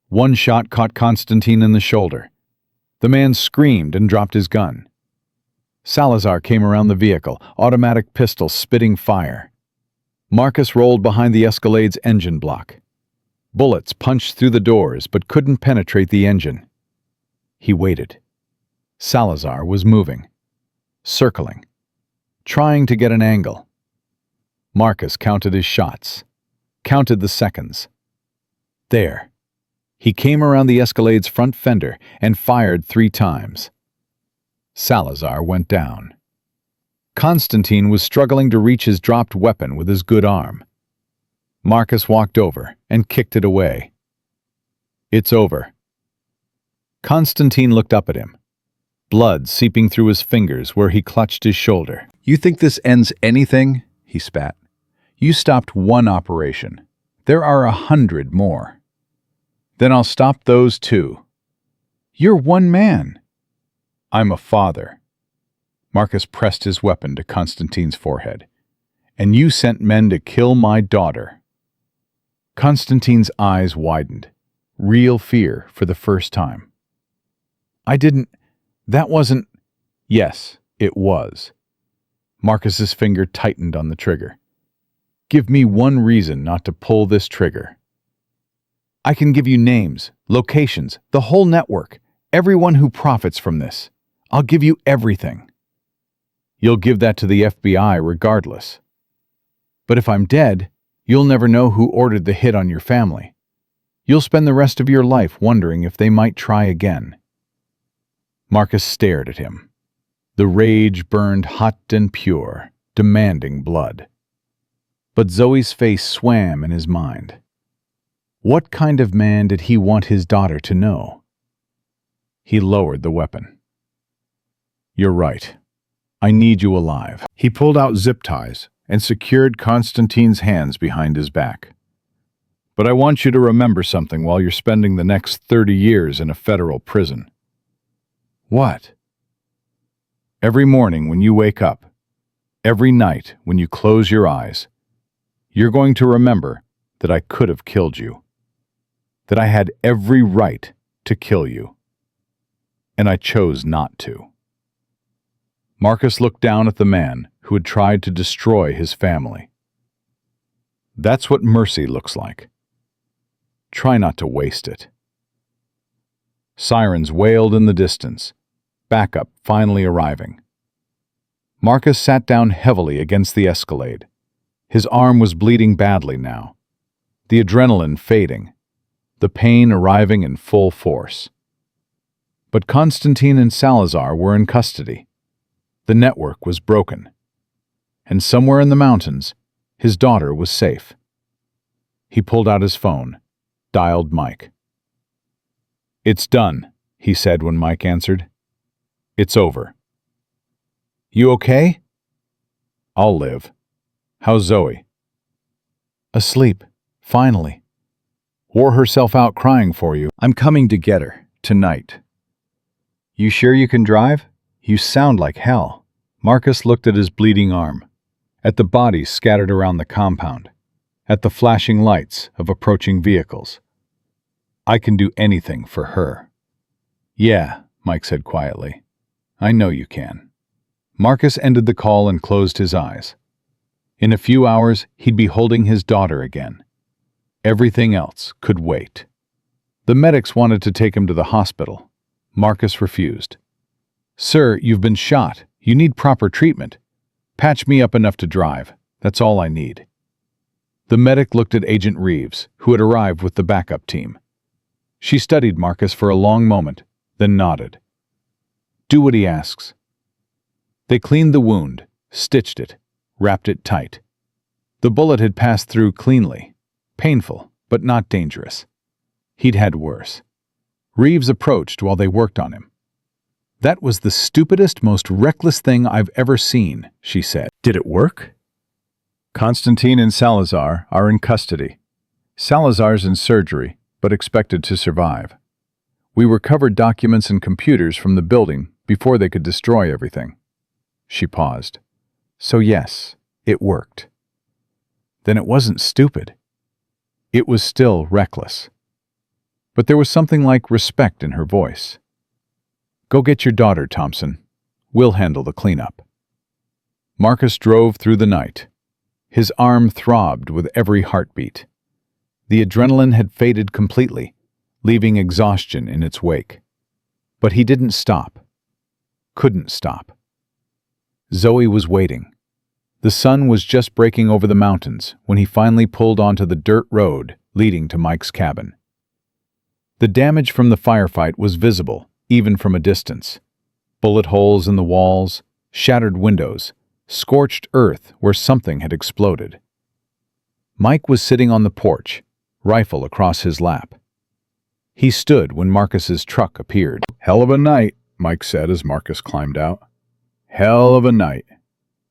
One shot caught Constantine in the shoulder. The man screamed and dropped his gun. Salazar came around the vehicle, automatic pistol spitting fire. Marcus rolled behind the Escalade's engine block. Bullets punched through the doors but couldn't penetrate the engine. He waited. Salazar was moving, circling, trying to get an angle. Marcus counted his shots, counted the seconds. There. He came around the Escalade's front fender and fired 3 times. Salazar went down. Constantine was struggling to reach his dropped weapon with his good arm. Marcus walked over and kicked it away. "It's over." Constantine looked up at him, blood seeping through his fingers where he clutched his shoulder. "You think this ends anything?" he spat. "You stopped one operation. There are 100 more. Then I'll stop those too. You're one man." "I'm a father." Marcus pressed his weapon to Constantine's forehead. "And you sent men to kill my daughter." Constantine's eyes widened, real fear for the first time. That wasn't—" "Yes, it was." Marcus's finger tightened on the trigger. "Give me one reason not to pull this trigger." "I can give you names, locations, the whole network, everyone who profits from this. I'll give you everything." "You'll give that to the FBI regardless." "But if I'm dead, you'll never know who ordered the hit on your family. You'll spend the rest of your life wondering if they might try again." Marcus stared at him. The rage burned hot and pure, demanding blood. But Zoe's face swam in his mind. What kind of man did he want his daughter to know? He lowered the weapon. "You're right. I need you alive." He pulled out zip ties and secured Constantine's hands behind his back. "But I want you to remember something while you're spending the next 30 years in a federal prison." "What?" "Every morning when you wake up, every night when you close your eyes, you're going to remember that I could have killed you. That I had every right to kill you. And I chose not to." Marcus looked down at the man who had tried to destroy his family. "That's what mercy looks like. Try not to waste it." Sirens wailed in the distance, backup finally arriving. Marcus sat down heavily against the Escalade. His arm was bleeding badly now, the adrenaline fading, the pain arriving in full force. But Constantine and Salazar were in custody. The network was broken. And somewhere in the mountains, his daughter was safe. He pulled out his phone, dialed Mike. "It's done," he said when Mike answered. "It's over." "You okay?" "I'll live. How's Zoe?" "Asleep, finally. Wore herself out crying for you. I'm coming to get her, tonight." "You sure you can drive? You sound like hell." Marcus looked at his bleeding arm, at the bodies scattered around the compound, at the flashing lights of approaching vehicles. "I can do anything for her." "Yeah," Mike said quietly. "I know you can." Marcus ended the call and closed his eyes. In a few hours, he'd be holding his daughter again. Everything else could wait. The medics wanted to take him to the hospital. Marcus refused. "Sir, you've been shot. You need proper treatment. Patch me up enough to drive. That's all I need." The medic looked at Agent Reeves, who had arrived with the backup team. She studied Marcus for a long moment, then nodded. "Do what he asks." They cleaned the wound, stitched it, wrapped it tight. The bullet had passed through cleanly. Painful, but not dangerous. He'd had worse. Reeves approached while they worked on him. "That was the stupidest, most reckless thing I've ever seen," she said. "Did it work?" "Constantine and Salazar are in custody. Salazar's in surgery, but expected to survive. We recovered documents and computers from the building before they could destroy everything." She paused. "So yes, it worked." "Then it wasn't stupid." It was still reckless. But there was something like respect in her voice. "Go get your daughter, Thompson. We'll handle the cleanup." Marcus drove through the night. His arm throbbed with every heartbeat. The adrenaline had faded completely, leaving exhaustion in its wake. But he didn't stop. Couldn't stop. Zoe was waiting. The sun was just breaking over the mountains when he finally pulled onto the dirt road leading to Mike's cabin. The damage from the firefight was visible, even from a distance. Bullet holes in the walls, shattered windows, scorched earth where something had exploded. Mike was sitting on the porch, rifle across his lap. He stood when Marcus's truck appeared. "Hell of a night," Mike said as Marcus climbed out. "Hell of a night.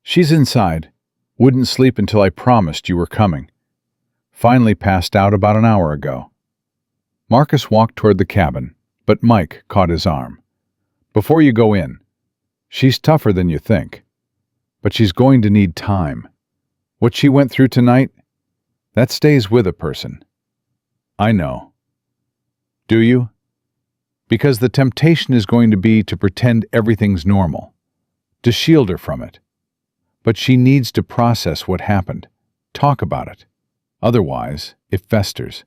She's inside. Wouldn't sleep until I promised you were coming. Finally passed out about an hour ago." Marcus walked toward the cabin, but Mike caught his arm. "Before you go in, she's tougher than you think. But she's going to need time. What she went through tonight, that stays with a person." "I know." "Do you?" "Because the temptation is going to be to pretend everything's normal, to shield her from it. But she needs to process what happened, talk about it. Otherwise, it festers."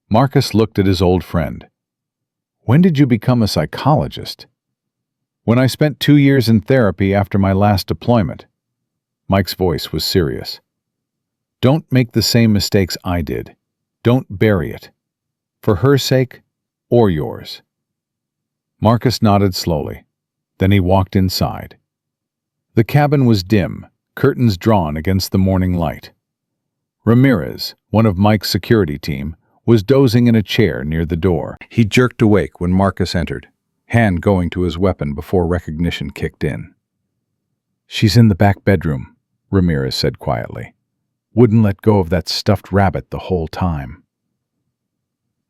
Marcus looked at his old friend. "When did you become a psychologist?" "When I spent 2 years in therapy after my last deployment." Mike's voice was serious. "Don't make the same mistakes I did. Don't bury it. For her sake, or yours." Marcus nodded slowly. Then he walked inside. The cabin was dim, curtains drawn against the morning light. Ramirez, one of Mike's security team, was dozing in a chair near the door. He jerked awake when Marcus entered, hand going to his weapon before recognition kicked in. "She's in the back bedroom," Ramirez said quietly. "Wouldn't let go of that stuffed rabbit the whole time."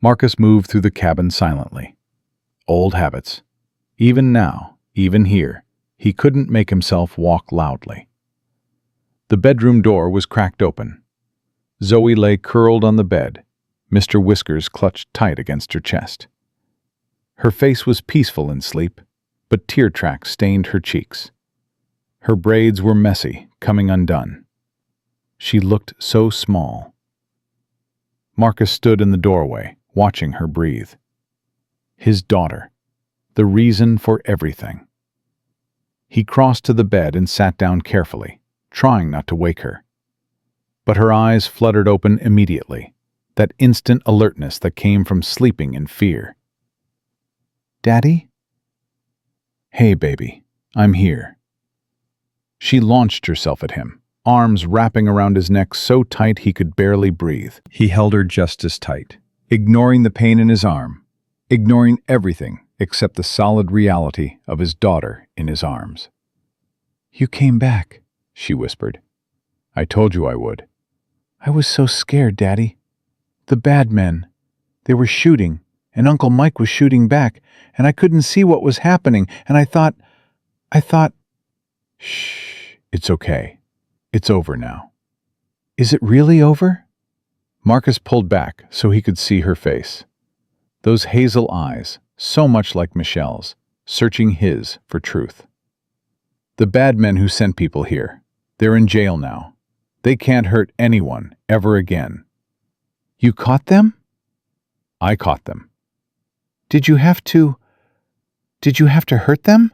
Marcus moved through the cabin silently. Old habits. Even now, even here, he couldn't make himself walk loudly. The bedroom door was cracked open. Zoe lay curled on the bed, Mr. Whiskers clutched tight against her chest. Her face was peaceful in sleep, but tear tracks stained her cheeks. Her braids were messy, coming undone. She looked so small. Marcus stood in the doorway, watching her breathe. His daughter, the reason for everything. He crossed to the bed and sat down carefully, trying not to wake her. But her eyes fluttered open immediately, that instant alertness that came from sleeping in fear. "Daddy?" "Hey, baby, I'm here." She launched herself at him, arms wrapping around his neck so tight he could barely breathe. He held her just as tight, ignoring the pain in his arm, ignoring everything except the solid reality of his daughter in his arms. "You came back," she whispered. "I told you I would." "I was so scared, Daddy. The bad men. They were shooting, and Uncle Mike was shooting back, and I couldn't see what was happening, and I thought... "Shh, it's okay. It's over now." "Is it really over?" Marcus pulled back so he could see her face. Those hazel eyes, so much like Michelle's, searching his for truth. "The bad men who sent people here, they're in jail now. They can't hurt anyone ever again." "You caught them?" "I caught them." Did you have to hurt them?"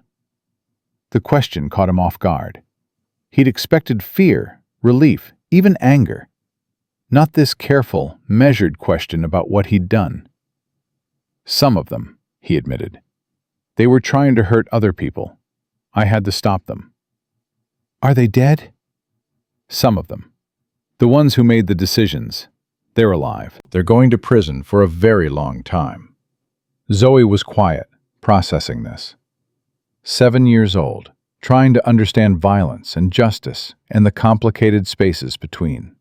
The question caught him off guard. He'd expected fear, relief, even anger. Not this careful, measured question about what he'd done. "Some of them," he admitted. "They were trying to hurt other people. I had to stop them." "Are they dead?" "Some of them. The ones who made the decisions, they're alive. They're going to prison for a very long time." Zoe was quiet, processing this. 7 years old, trying to understand violence and justice and the complicated spaces between.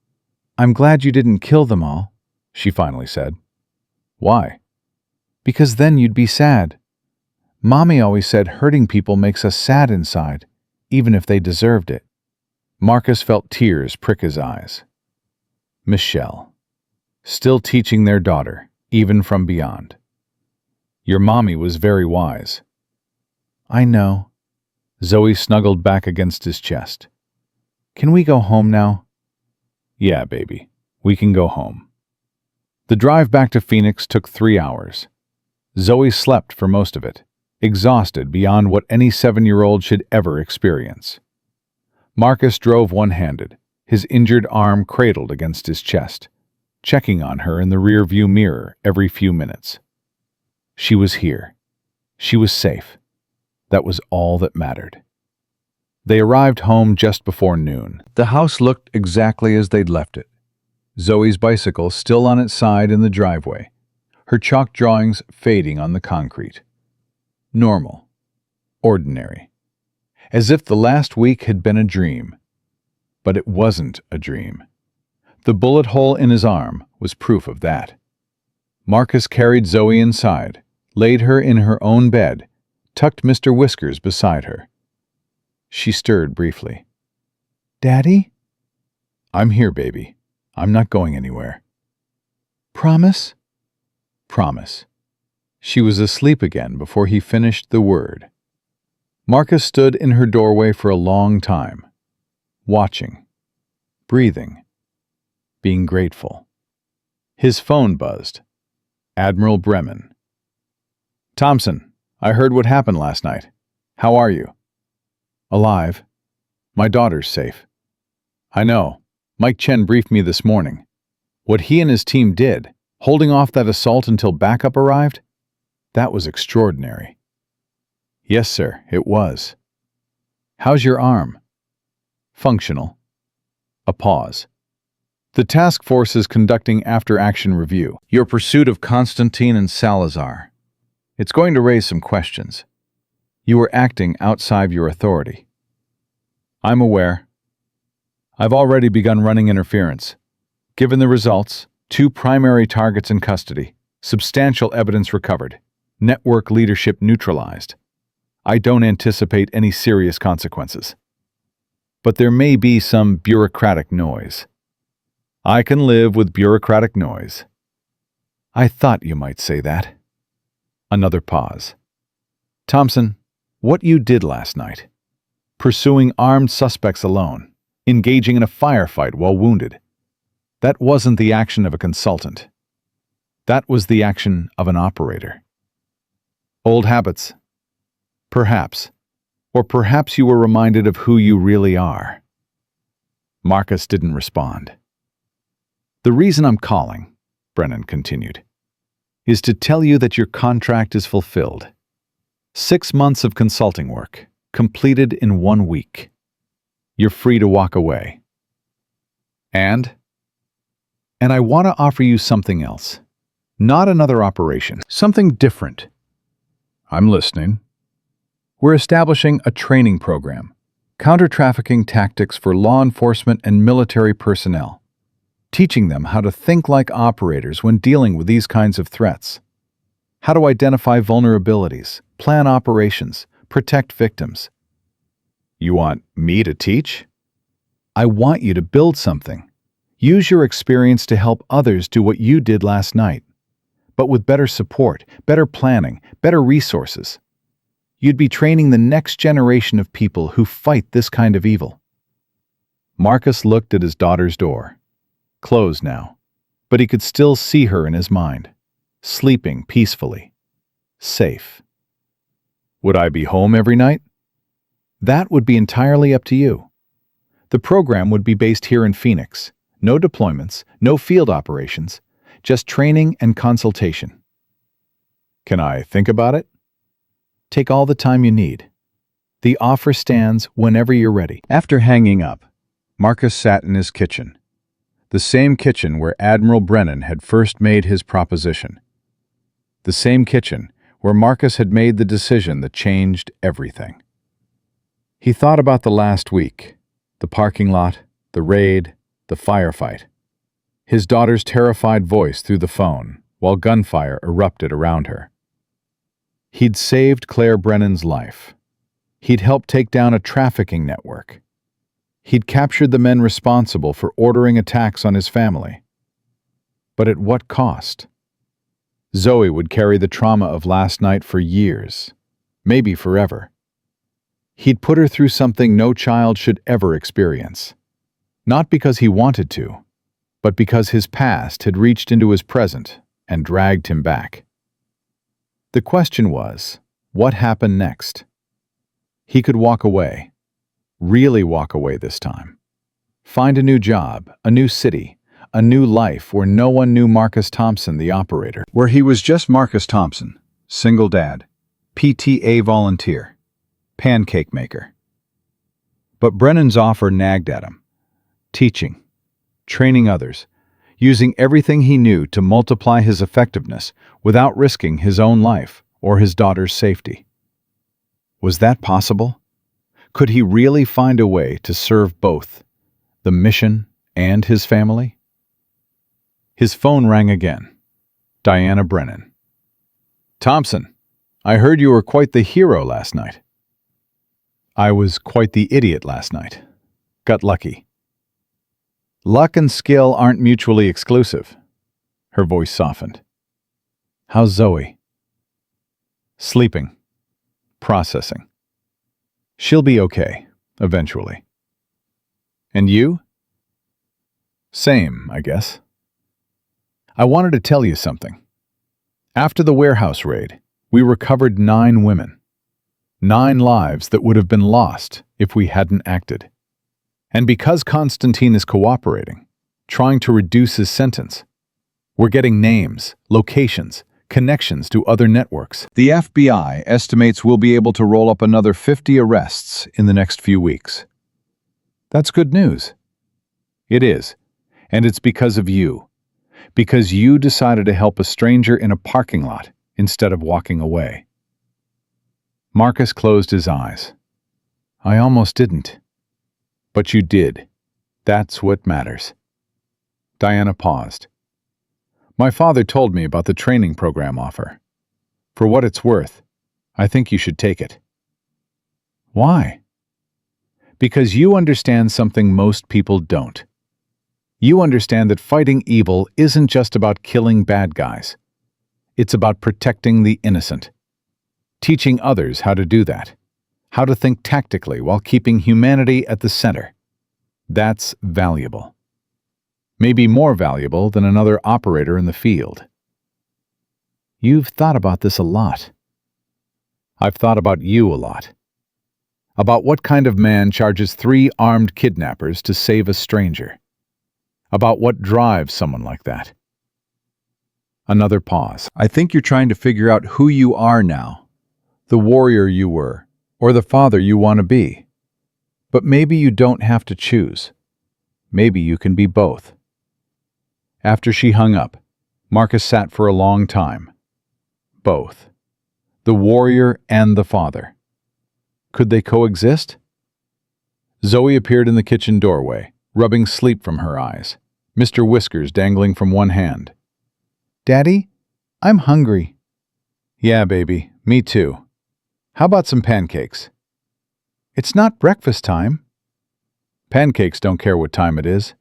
"I'm glad you didn't kill them all," she finally said. "Why?" "Because then you'd be sad. Mommy always said hurting people makes us sad inside, even if they deserved it." Marcus felt tears prick his eyes. Michelle. still teaching their daughter, even from beyond. Your mommy was very wise. I know. Zoe snuggled back against his chest. Can we go home now? Yeah, baby, we can go home. The drive back to Phoenix took 3 hours. Zoe slept for most of it, exhausted beyond what any 7-year-old should ever experience. Marcus drove one-handed, his injured arm cradled against his chest, checking on her in the rear-view mirror every few minutes. She was here. She was safe. That was all that mattered. They arrived home just before noon. The house looked exactly as they'd left it. Zoe's bicycle still on its side in the driveway, her chalk drawings fading on the concrete. Normal. Ordinary. As if the last week had been a dream. But it wasn't a dream. The bullet hole in his arm was proof of that. Marcus carried Zoe inside, laid her in her own bed, tucked Mr. Whiskers beside her. She stirred briefly. Daddy? I'm here, baby. I'm not going anywhere. Promise? Promise. She was asleep again before he finished the word. Marcus stood in her doorway for a long time, watching, breathing, being grateful. His phone buzzed. Admiral Bremen. Thompson, I heard what happened last night. How are you? Alive. My daughter's safe. I know. Mike Chen briefed me this morning. What he and his team did, holding off that assault until backup arrived, that was extraordinary. Yes, sir, it was. How's your arm? Functional. A pause. The task force is conducting after-action review. Your pursuit of Constantine and Salazar. It's going to raise some questions. You were acting outside your authority. I'm aware. I've already begun running interference. Given the results, 2 primary targets in custody, substantial evidence recovered, network leadership neutralized. I don't anticipate any serious consequences. But there may be some bureaucratic noise. I can live with bureaucratic noise. I thought you might say that. Another pause. Thompson, what you did last night, pursuing armed suspects alone, engaging in a firefight while wounded, that wasn't the action of a consultant. That was the action of an operator. Old habits. Perhaps. Or perhaps you were reminded of who you really are. Marcus didn't respond. The reason I'm calling, Brennan continued, is to tell you that your contract is fulfilled. 6 months of consulting work, completed in 1 week. You're free to walk away. And I want to offer you something else. Not another operation. Something different. I'm listening. We're establishing a training program. Counter-trafficking tactics for law enforcement and military personnel. Teaching them how to think like operators when dealing with these kinds of threats. How to identify vulnerabilities, plan operations, protect victims. You want me to teach? I want you to build something. Use your experience to help others do what you did last night, but with better support, better planning, better resources. You'd be training the next generation of people who fight this kind of evil. Marcus looked at his daughter's door. Closed now, but he could still see her in his mind, sleeping peacefully. Safe. Would I be home every night? That would be entirely up to you. The program would be based here in Phoenix. No deployments, no field operations, just training and consultation. Can I think about it? Take all the time you need. The offer stands whenever you're ready. After hanging up, Marcus sat in his kitchen. The same kitchen where Admiral Brennan had first made his proposition. The same kitchen where Marcus had made the decision that changed everything. He thought about the last week, the parking lot, the raid, the firefight. His daughter's terrified voice through the phone while gunfire erupted around her. He'd saved Claire Brennan's life. He'd helped take down a trafficking network. He'd captured the men responsible for ordering attacks on his family. But at what cost? Zoe would carry the trauma of last night for years, maybe forever. He'd put her through something no child should ever experience. Not because he wanted to, but because his past had reached into his present and dragged him back. The question was, what happened next? He could walk away. Really walk away this time. Find a new job, a new city, a new life where no one knew Marcus Thompson, the operator. Where he was just Marcus Thompson, single dad, PTA volunteer, pancake maker. But Brennan's offer nagged at him. Teaching, training others, using everything he knew to multiply his effectiveness without risking his own life or his daughter's safety. Was that possible? Could he really find a way to serve both, the mission and his family? His phone rang again. Diana Brennan. Thompson, I heard you were quite the hero last night. I was quite the idiot last night. Got lucky. Luck and skill aren't mutually exclusive. Her voice softened. How's Zoe? Sleeping. Processing. She'll be okay, eventually. And you? Same, I guess. I wanted to tell you something. After the warehouse raid, we recovered 9 women. 9 lives that would have been lost if we hadn't acted. And because Constantine is cooperating, trying to reduce his sentence, we're getting names, locations, connections to other networks. The FBI estimates we'll be able to roll up another 50 arrests in the next few weeks. That's good news. It is, and it's because of you. Because you decided to help a stranger in a parking lot instead of walking away. Marcus closed his eyes. I almost didn't. But you did. That's what matters. Diana paused. My father told me about the training program offer. For what it's worth, I think you should take it. Why? Because you understand something most people don't. You understand that fighting evil isn't just about killing bad guys. It's about protecting the innocent. Teaching others how to do that. How to think tactically while keeping humanity at the center. That's valuable. Maybe more valuable than another operator in the field. You've thought about this a lot. I've thought about you a lot. About what kind of man charges 3 armed kidnappers to save a stranger. About what drives someone like that. Another pause. I think you're trying to figure out who you are now. The warrior you were, or the father you want to be. But maybe you don't have to choose. Maybe you can be both. After she hung up, Marcus sat for a long time. Both. The warrior and the father. Could they coexist? Zoe appeared in the kitchen doorway, rubbing sleep from her eyes, Mr. Whiskers dangling from one hand. Daddy, I'm hungry. Yeah, baby, me too. How about some pancakes? It's not breakfast time. Pancakes don't care what time it is.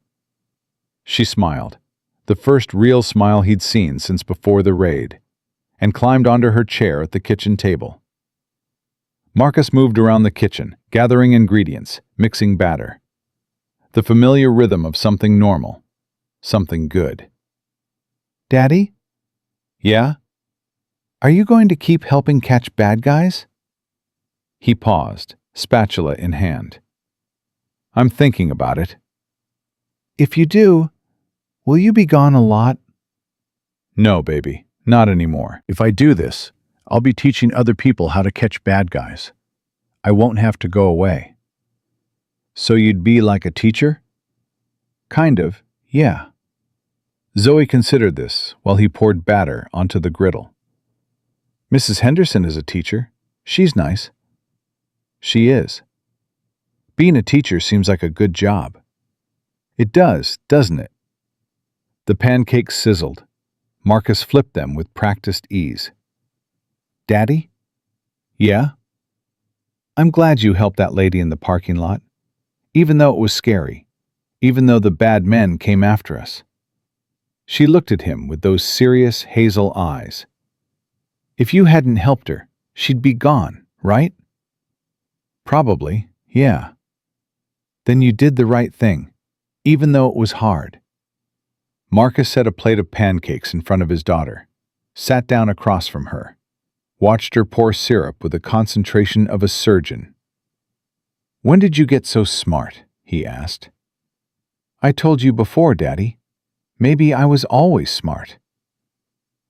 She smiled, the first real smile he'd seen since before the raid, and climbed onto her chair at the kitchen table. Marcus moved around the kitchen, gathering ingredients, mixing batter. The familiar rhythm of something normal, something good. Daddy? Yeah? Are you going to keep helping catch bad guys? He paused, spatula in hand. I'm thinking about it. If you do, will you be gone a lot? No, baby, not anymore. If I do this, I'll be teaching other people how to catch bad guys. I won't have to go away. So you'd be like a teacher? Kind of, yeah. Zoe considered this while he poured batter onto the griddle. Mrs. Henderson is a teacher. She's nice. She is. Being a teacher seems like a good job. It does, doesn't it? The pancakes sizzled. Marcus flipped them with practiced ease. Daddy? Yeah? I'm glad you helped that lady in the parking lot, even though it was scary, even though the bad men came after us. She looked at him with those serious hazel eyes. If you hadn't helped her, she'd be gone, right? Probably, yeah. Then you did the right thing, even though it was hard. Marcus set a plate of pancakes in front of his daughter, sat down across from her, watched her pour syrup with the concentration of a surgeon. When did you get so smart? He asked. I told you before, Daddy. Maybe I was always smart.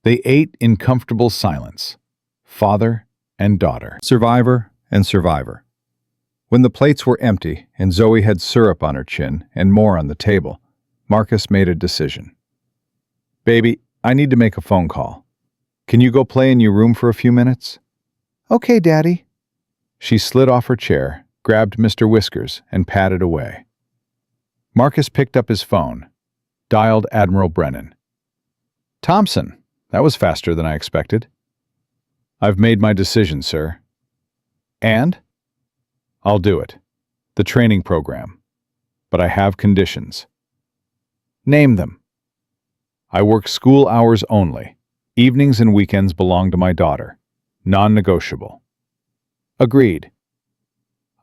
They ate in comfortable silence, father and daughter. Survivor and survivor. When the plates were empty and Zoe had syrup on her chin and more on the table, Marcus made a decision. Baby, I need to make a phone call. Can you go play in your room for a few minutes? Okay, Daddy. She slid off her chair, grabbed Mr. Whiskers, and padded away. Marcus picked up his phone, dialed Admiral Brennan. Thompson, that was faster than I expected. I've made my decision, sir. And? I'll do it. The training program. But I have conditions. Name them. I work school hours only. Evenings and weekends belong to my daughter. Non-negotiable. Agreed.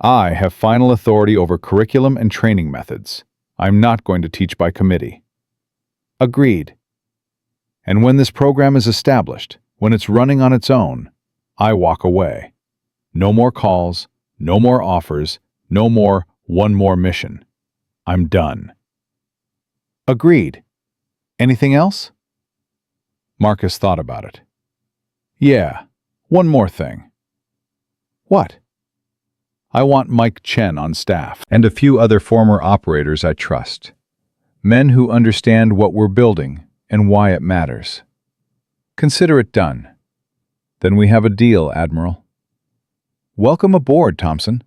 I have final authority over curriculum and training methods. I'm not going to teach by committee. Agreed. And when this program is established, when it's running on its own, I walk away. No more calls, no more offers, no more one more mission. I'm done. Agreed. Anything else? Marcus thought about it. Yeah, one more thing. What? I want Mike Chen on staff, and a few other former operators I trust. Men who understand what we're building and why it matters. Consider it done. Then we have a deal, Admiral. Welcome aboard, Thompson.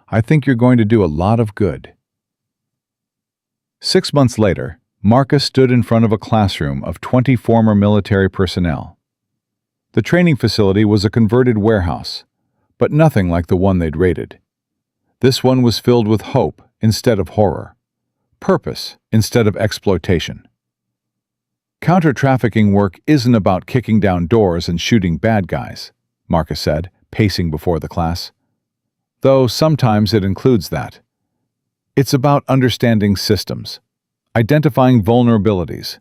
I think you're going to do a lot of good. 6 months later, Marcus stood in front of a classroom of 20 former military personnel. The training facility was a converted warehouse, but nothing like the one they'd raided. This one was filled with hope instead of horror, purpose instead of exploitation. Counter-trafficking work isn't about kicking down doors and shooting bad guys, Marcus said, pacing before the class. Though sometimes it includes that. It's about understanding systems, identifying vulnerabilities,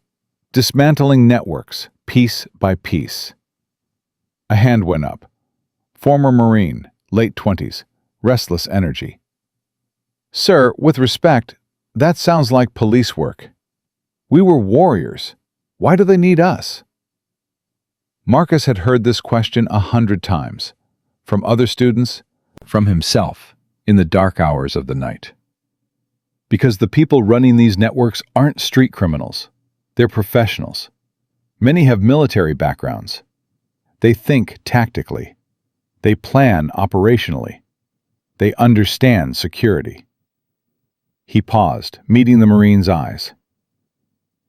dismantling networks, piece by piece. A hand went up. Former Marine, late 20s, restless energy. Sir, with respect, that sounds like police work. We were warriors. Why do they need us? Marcus had heard this question 100 times, from other students, from himself, in the dark hours of the night. Because the people running these networks aren't street criminals. They're professionals. Many have military backgrounds. They think tactically. They plan operationally. They understand security. He paused, meeting the Marine's eyes.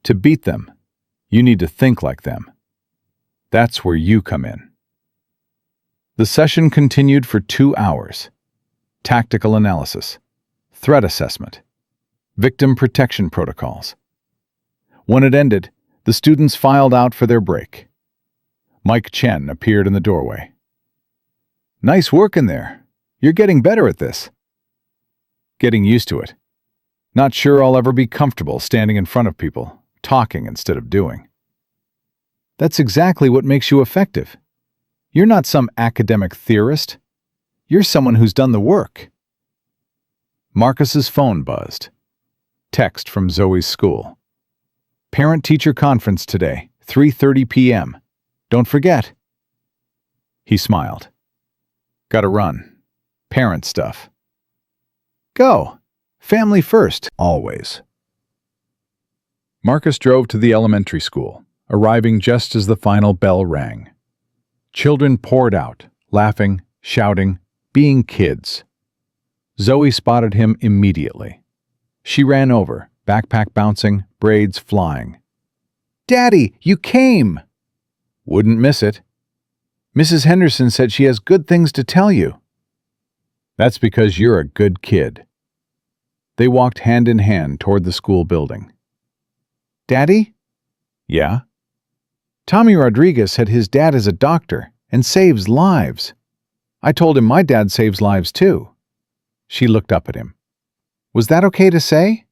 To beat them, you need to think like them. That's where you come in. The session continued for 2 hours. Tactical analysis, threat assessment, victim protection protocols. When it ended, the students filed out for their break. Mike Chen appeared in the doorway. Nice work in there. You're getting better at this. Getting used to it. Not sure I'll ever be comfortable standing in front of people, talking instead of doing. That's exactly what makes you effective. You're not some academic theorist. You're someone who's done the work. Marcus's phone buzzed. Text from Zoe's school. Parent-teacher conference today, 3:30 p.m. Don't forget. He smiled. Gotta run. Parent stuff. Go. Family first, always. Marcus drove to the elementary school, arriving just as the final bell rang. Children poured out, laughing, shouting, being kids. Zoe spotted him immediately. She ran over, backpack bouncing, braids flying. Daddy, you came! Wouldn't miss it. Mrs. Henderson said she has good things to tell you. That's because you're a good kid. They walked hand in hand toward the school building. Daddy? Yeah? Tommy Rodriguez said his dad is a doctor and saves lives. I told him my dad saves lives too. She looked up at him. Was that okay to say?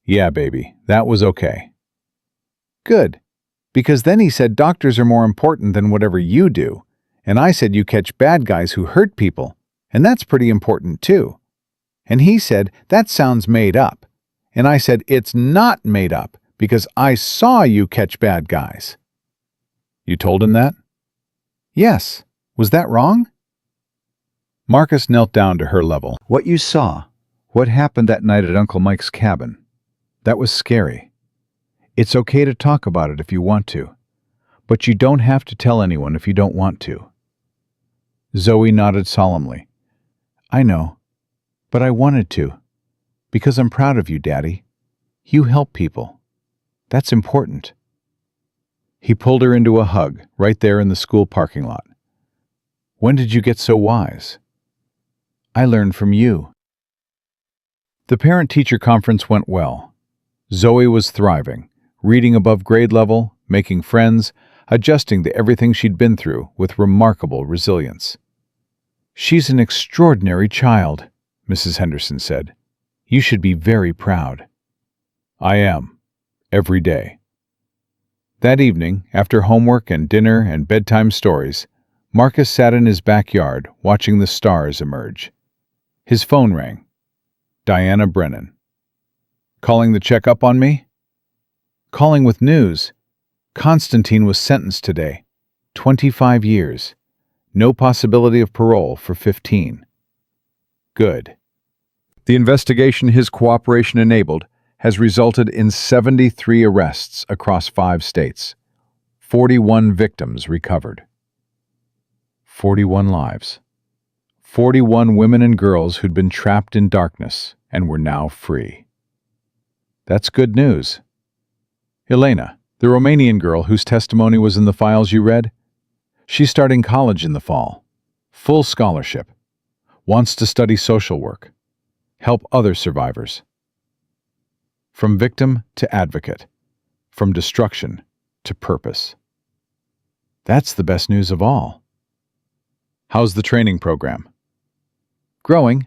Yeah, baby, that was okay. Good. Because then he said doctors are more important than whatever you do, and I said you catch bad guys who hurt people, and that's pretty important too. And he said that sounds made up, and I said it's not made up because I saw you catch bad guys. You told him that? Yes. Was that wrong? Marcus knelt down to her level. What you saw, what happened that night at Uncle Mike's cabin, that was scary. It's okay to talk about it if you want to, but you don't have to tell anyone if you don't want to. Zoe nodded solemnly. I know, but I wanted to, because I'm proud of you, Daddy. You help people. That's important. He pulled her into a hug right there in the school parking lot. When did you get so wise? I learned from you. The parent-teacher conference went well. Zoe was thriving, reading above grade level, making friends, adjusting to everything she'd been through with remarkable resilience. She's an extraordinary child, Mrs. Henderson said. You should be very proud. I am, every day. That evening, after homework and dinner and bedtime stories, Marcus sat in his backyard watching the stars emerge. His phone rang. Diana Brennan. Calling to check up on me? Calling with news. Constantine was sentenced today. 25 years. No possibility of parole for 15. Good. The investigation his cooperation enabled has resulted in 73 arrests across 5 states. 41 victims recovered. 41 lives. 41 women and girls who'd been trapped in darkness and were now free. That's good news. Elena, the Romanian girl whose testimony was in the files you read, she's starting college in the fall. Full scholarship. Wants to study social work. Help other survivors. From victim to advocate. From destruction to purpose. That's the best news of all. How's the training program? Growing.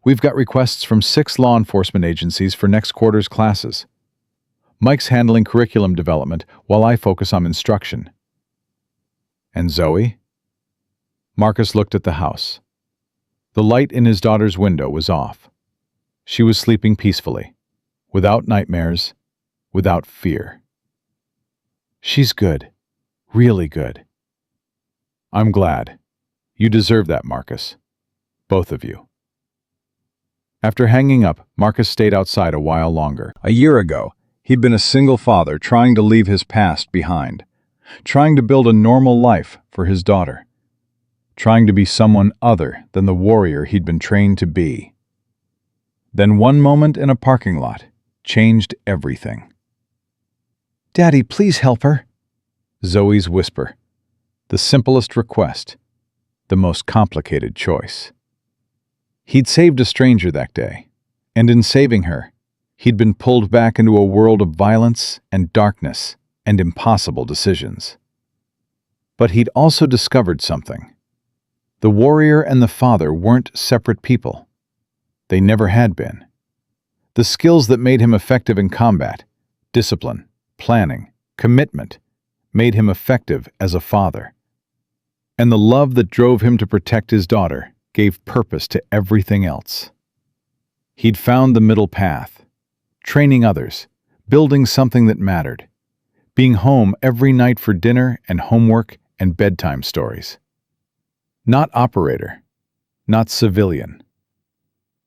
We've got requests from 6 law enforcement agencies for next quarter's classes. Mike's handling curriculum development while I focus on instruction. And Zoe? Marcus looked at the house. The light in his daughter's window was off. She was sleeping peacefully, without nightmares, without fear. She's good. Really good. I'm glad. You deserve that, Marcus. Both of you. After hanging up, Marcus stayed outside a while longer. A year ago, he'd been a single father trying to leave his past behind, trying to build a normal life for his daughter, trying to be someone other than the warrior he'd been trained to be. Then one moment in a parking lot changed everything. Daddy, please help her. Zoe's whisper. The simplest request. The most complicated choice. He'd saved a stranger that day, and in saving her, he'd been pulled back into a world of violence and darkness and impossible decisions. But he'd also discovered something. The warrior and the father weren't separate people. They never had been. The skills that made him effective in combat, discipline, planning, commitment, made him effective as a father. And the love that drove him to protect his daughter gave purpose to everything else. He'd found the middle path, training others, building something that mattered, being home every night for dinner and homework and bedtime stories. Not operator, not civilian.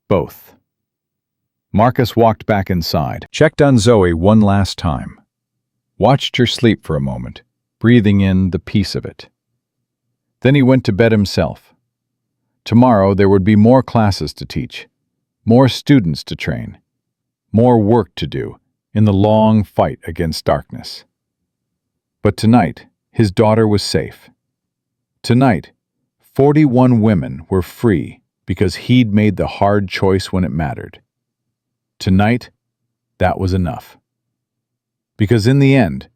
Both. Marcus walked back inside, checked on Zoe one last time, watched her sleep for a moment, breathing in the peace of it. Then he went to bed himself. Tomorrow there would be more classes to teach, more students to train, more work to do in the long fight against darkness. But tonight, his daughter was safe. Tonight, 41 women were free because he'd made the hard choice when it mattered. Tonight, that was enough. Because in the end,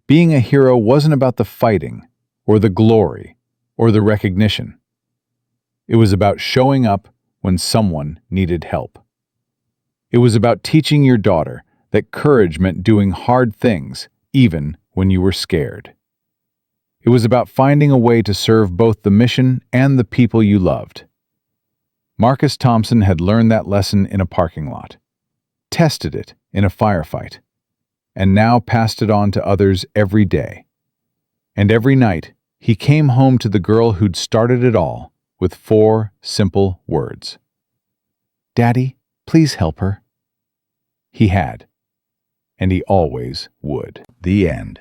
Being a hero wasn't about the fighting, or the glory, or the recognition. It was about showing up when someone needed help. It was about teaching your daughter that courage meant doing hard things, even when you were scared. It was about finding a way to serve both the mission and the people you loved. Marcus Thompson had learned that lesson in a parking lot, tested it in a firefight, and now passed it on to others every day. And every night, he came home to the girl who'd started it all with 4 simple words. "Daddy, please help her." He had, and he always would. The end.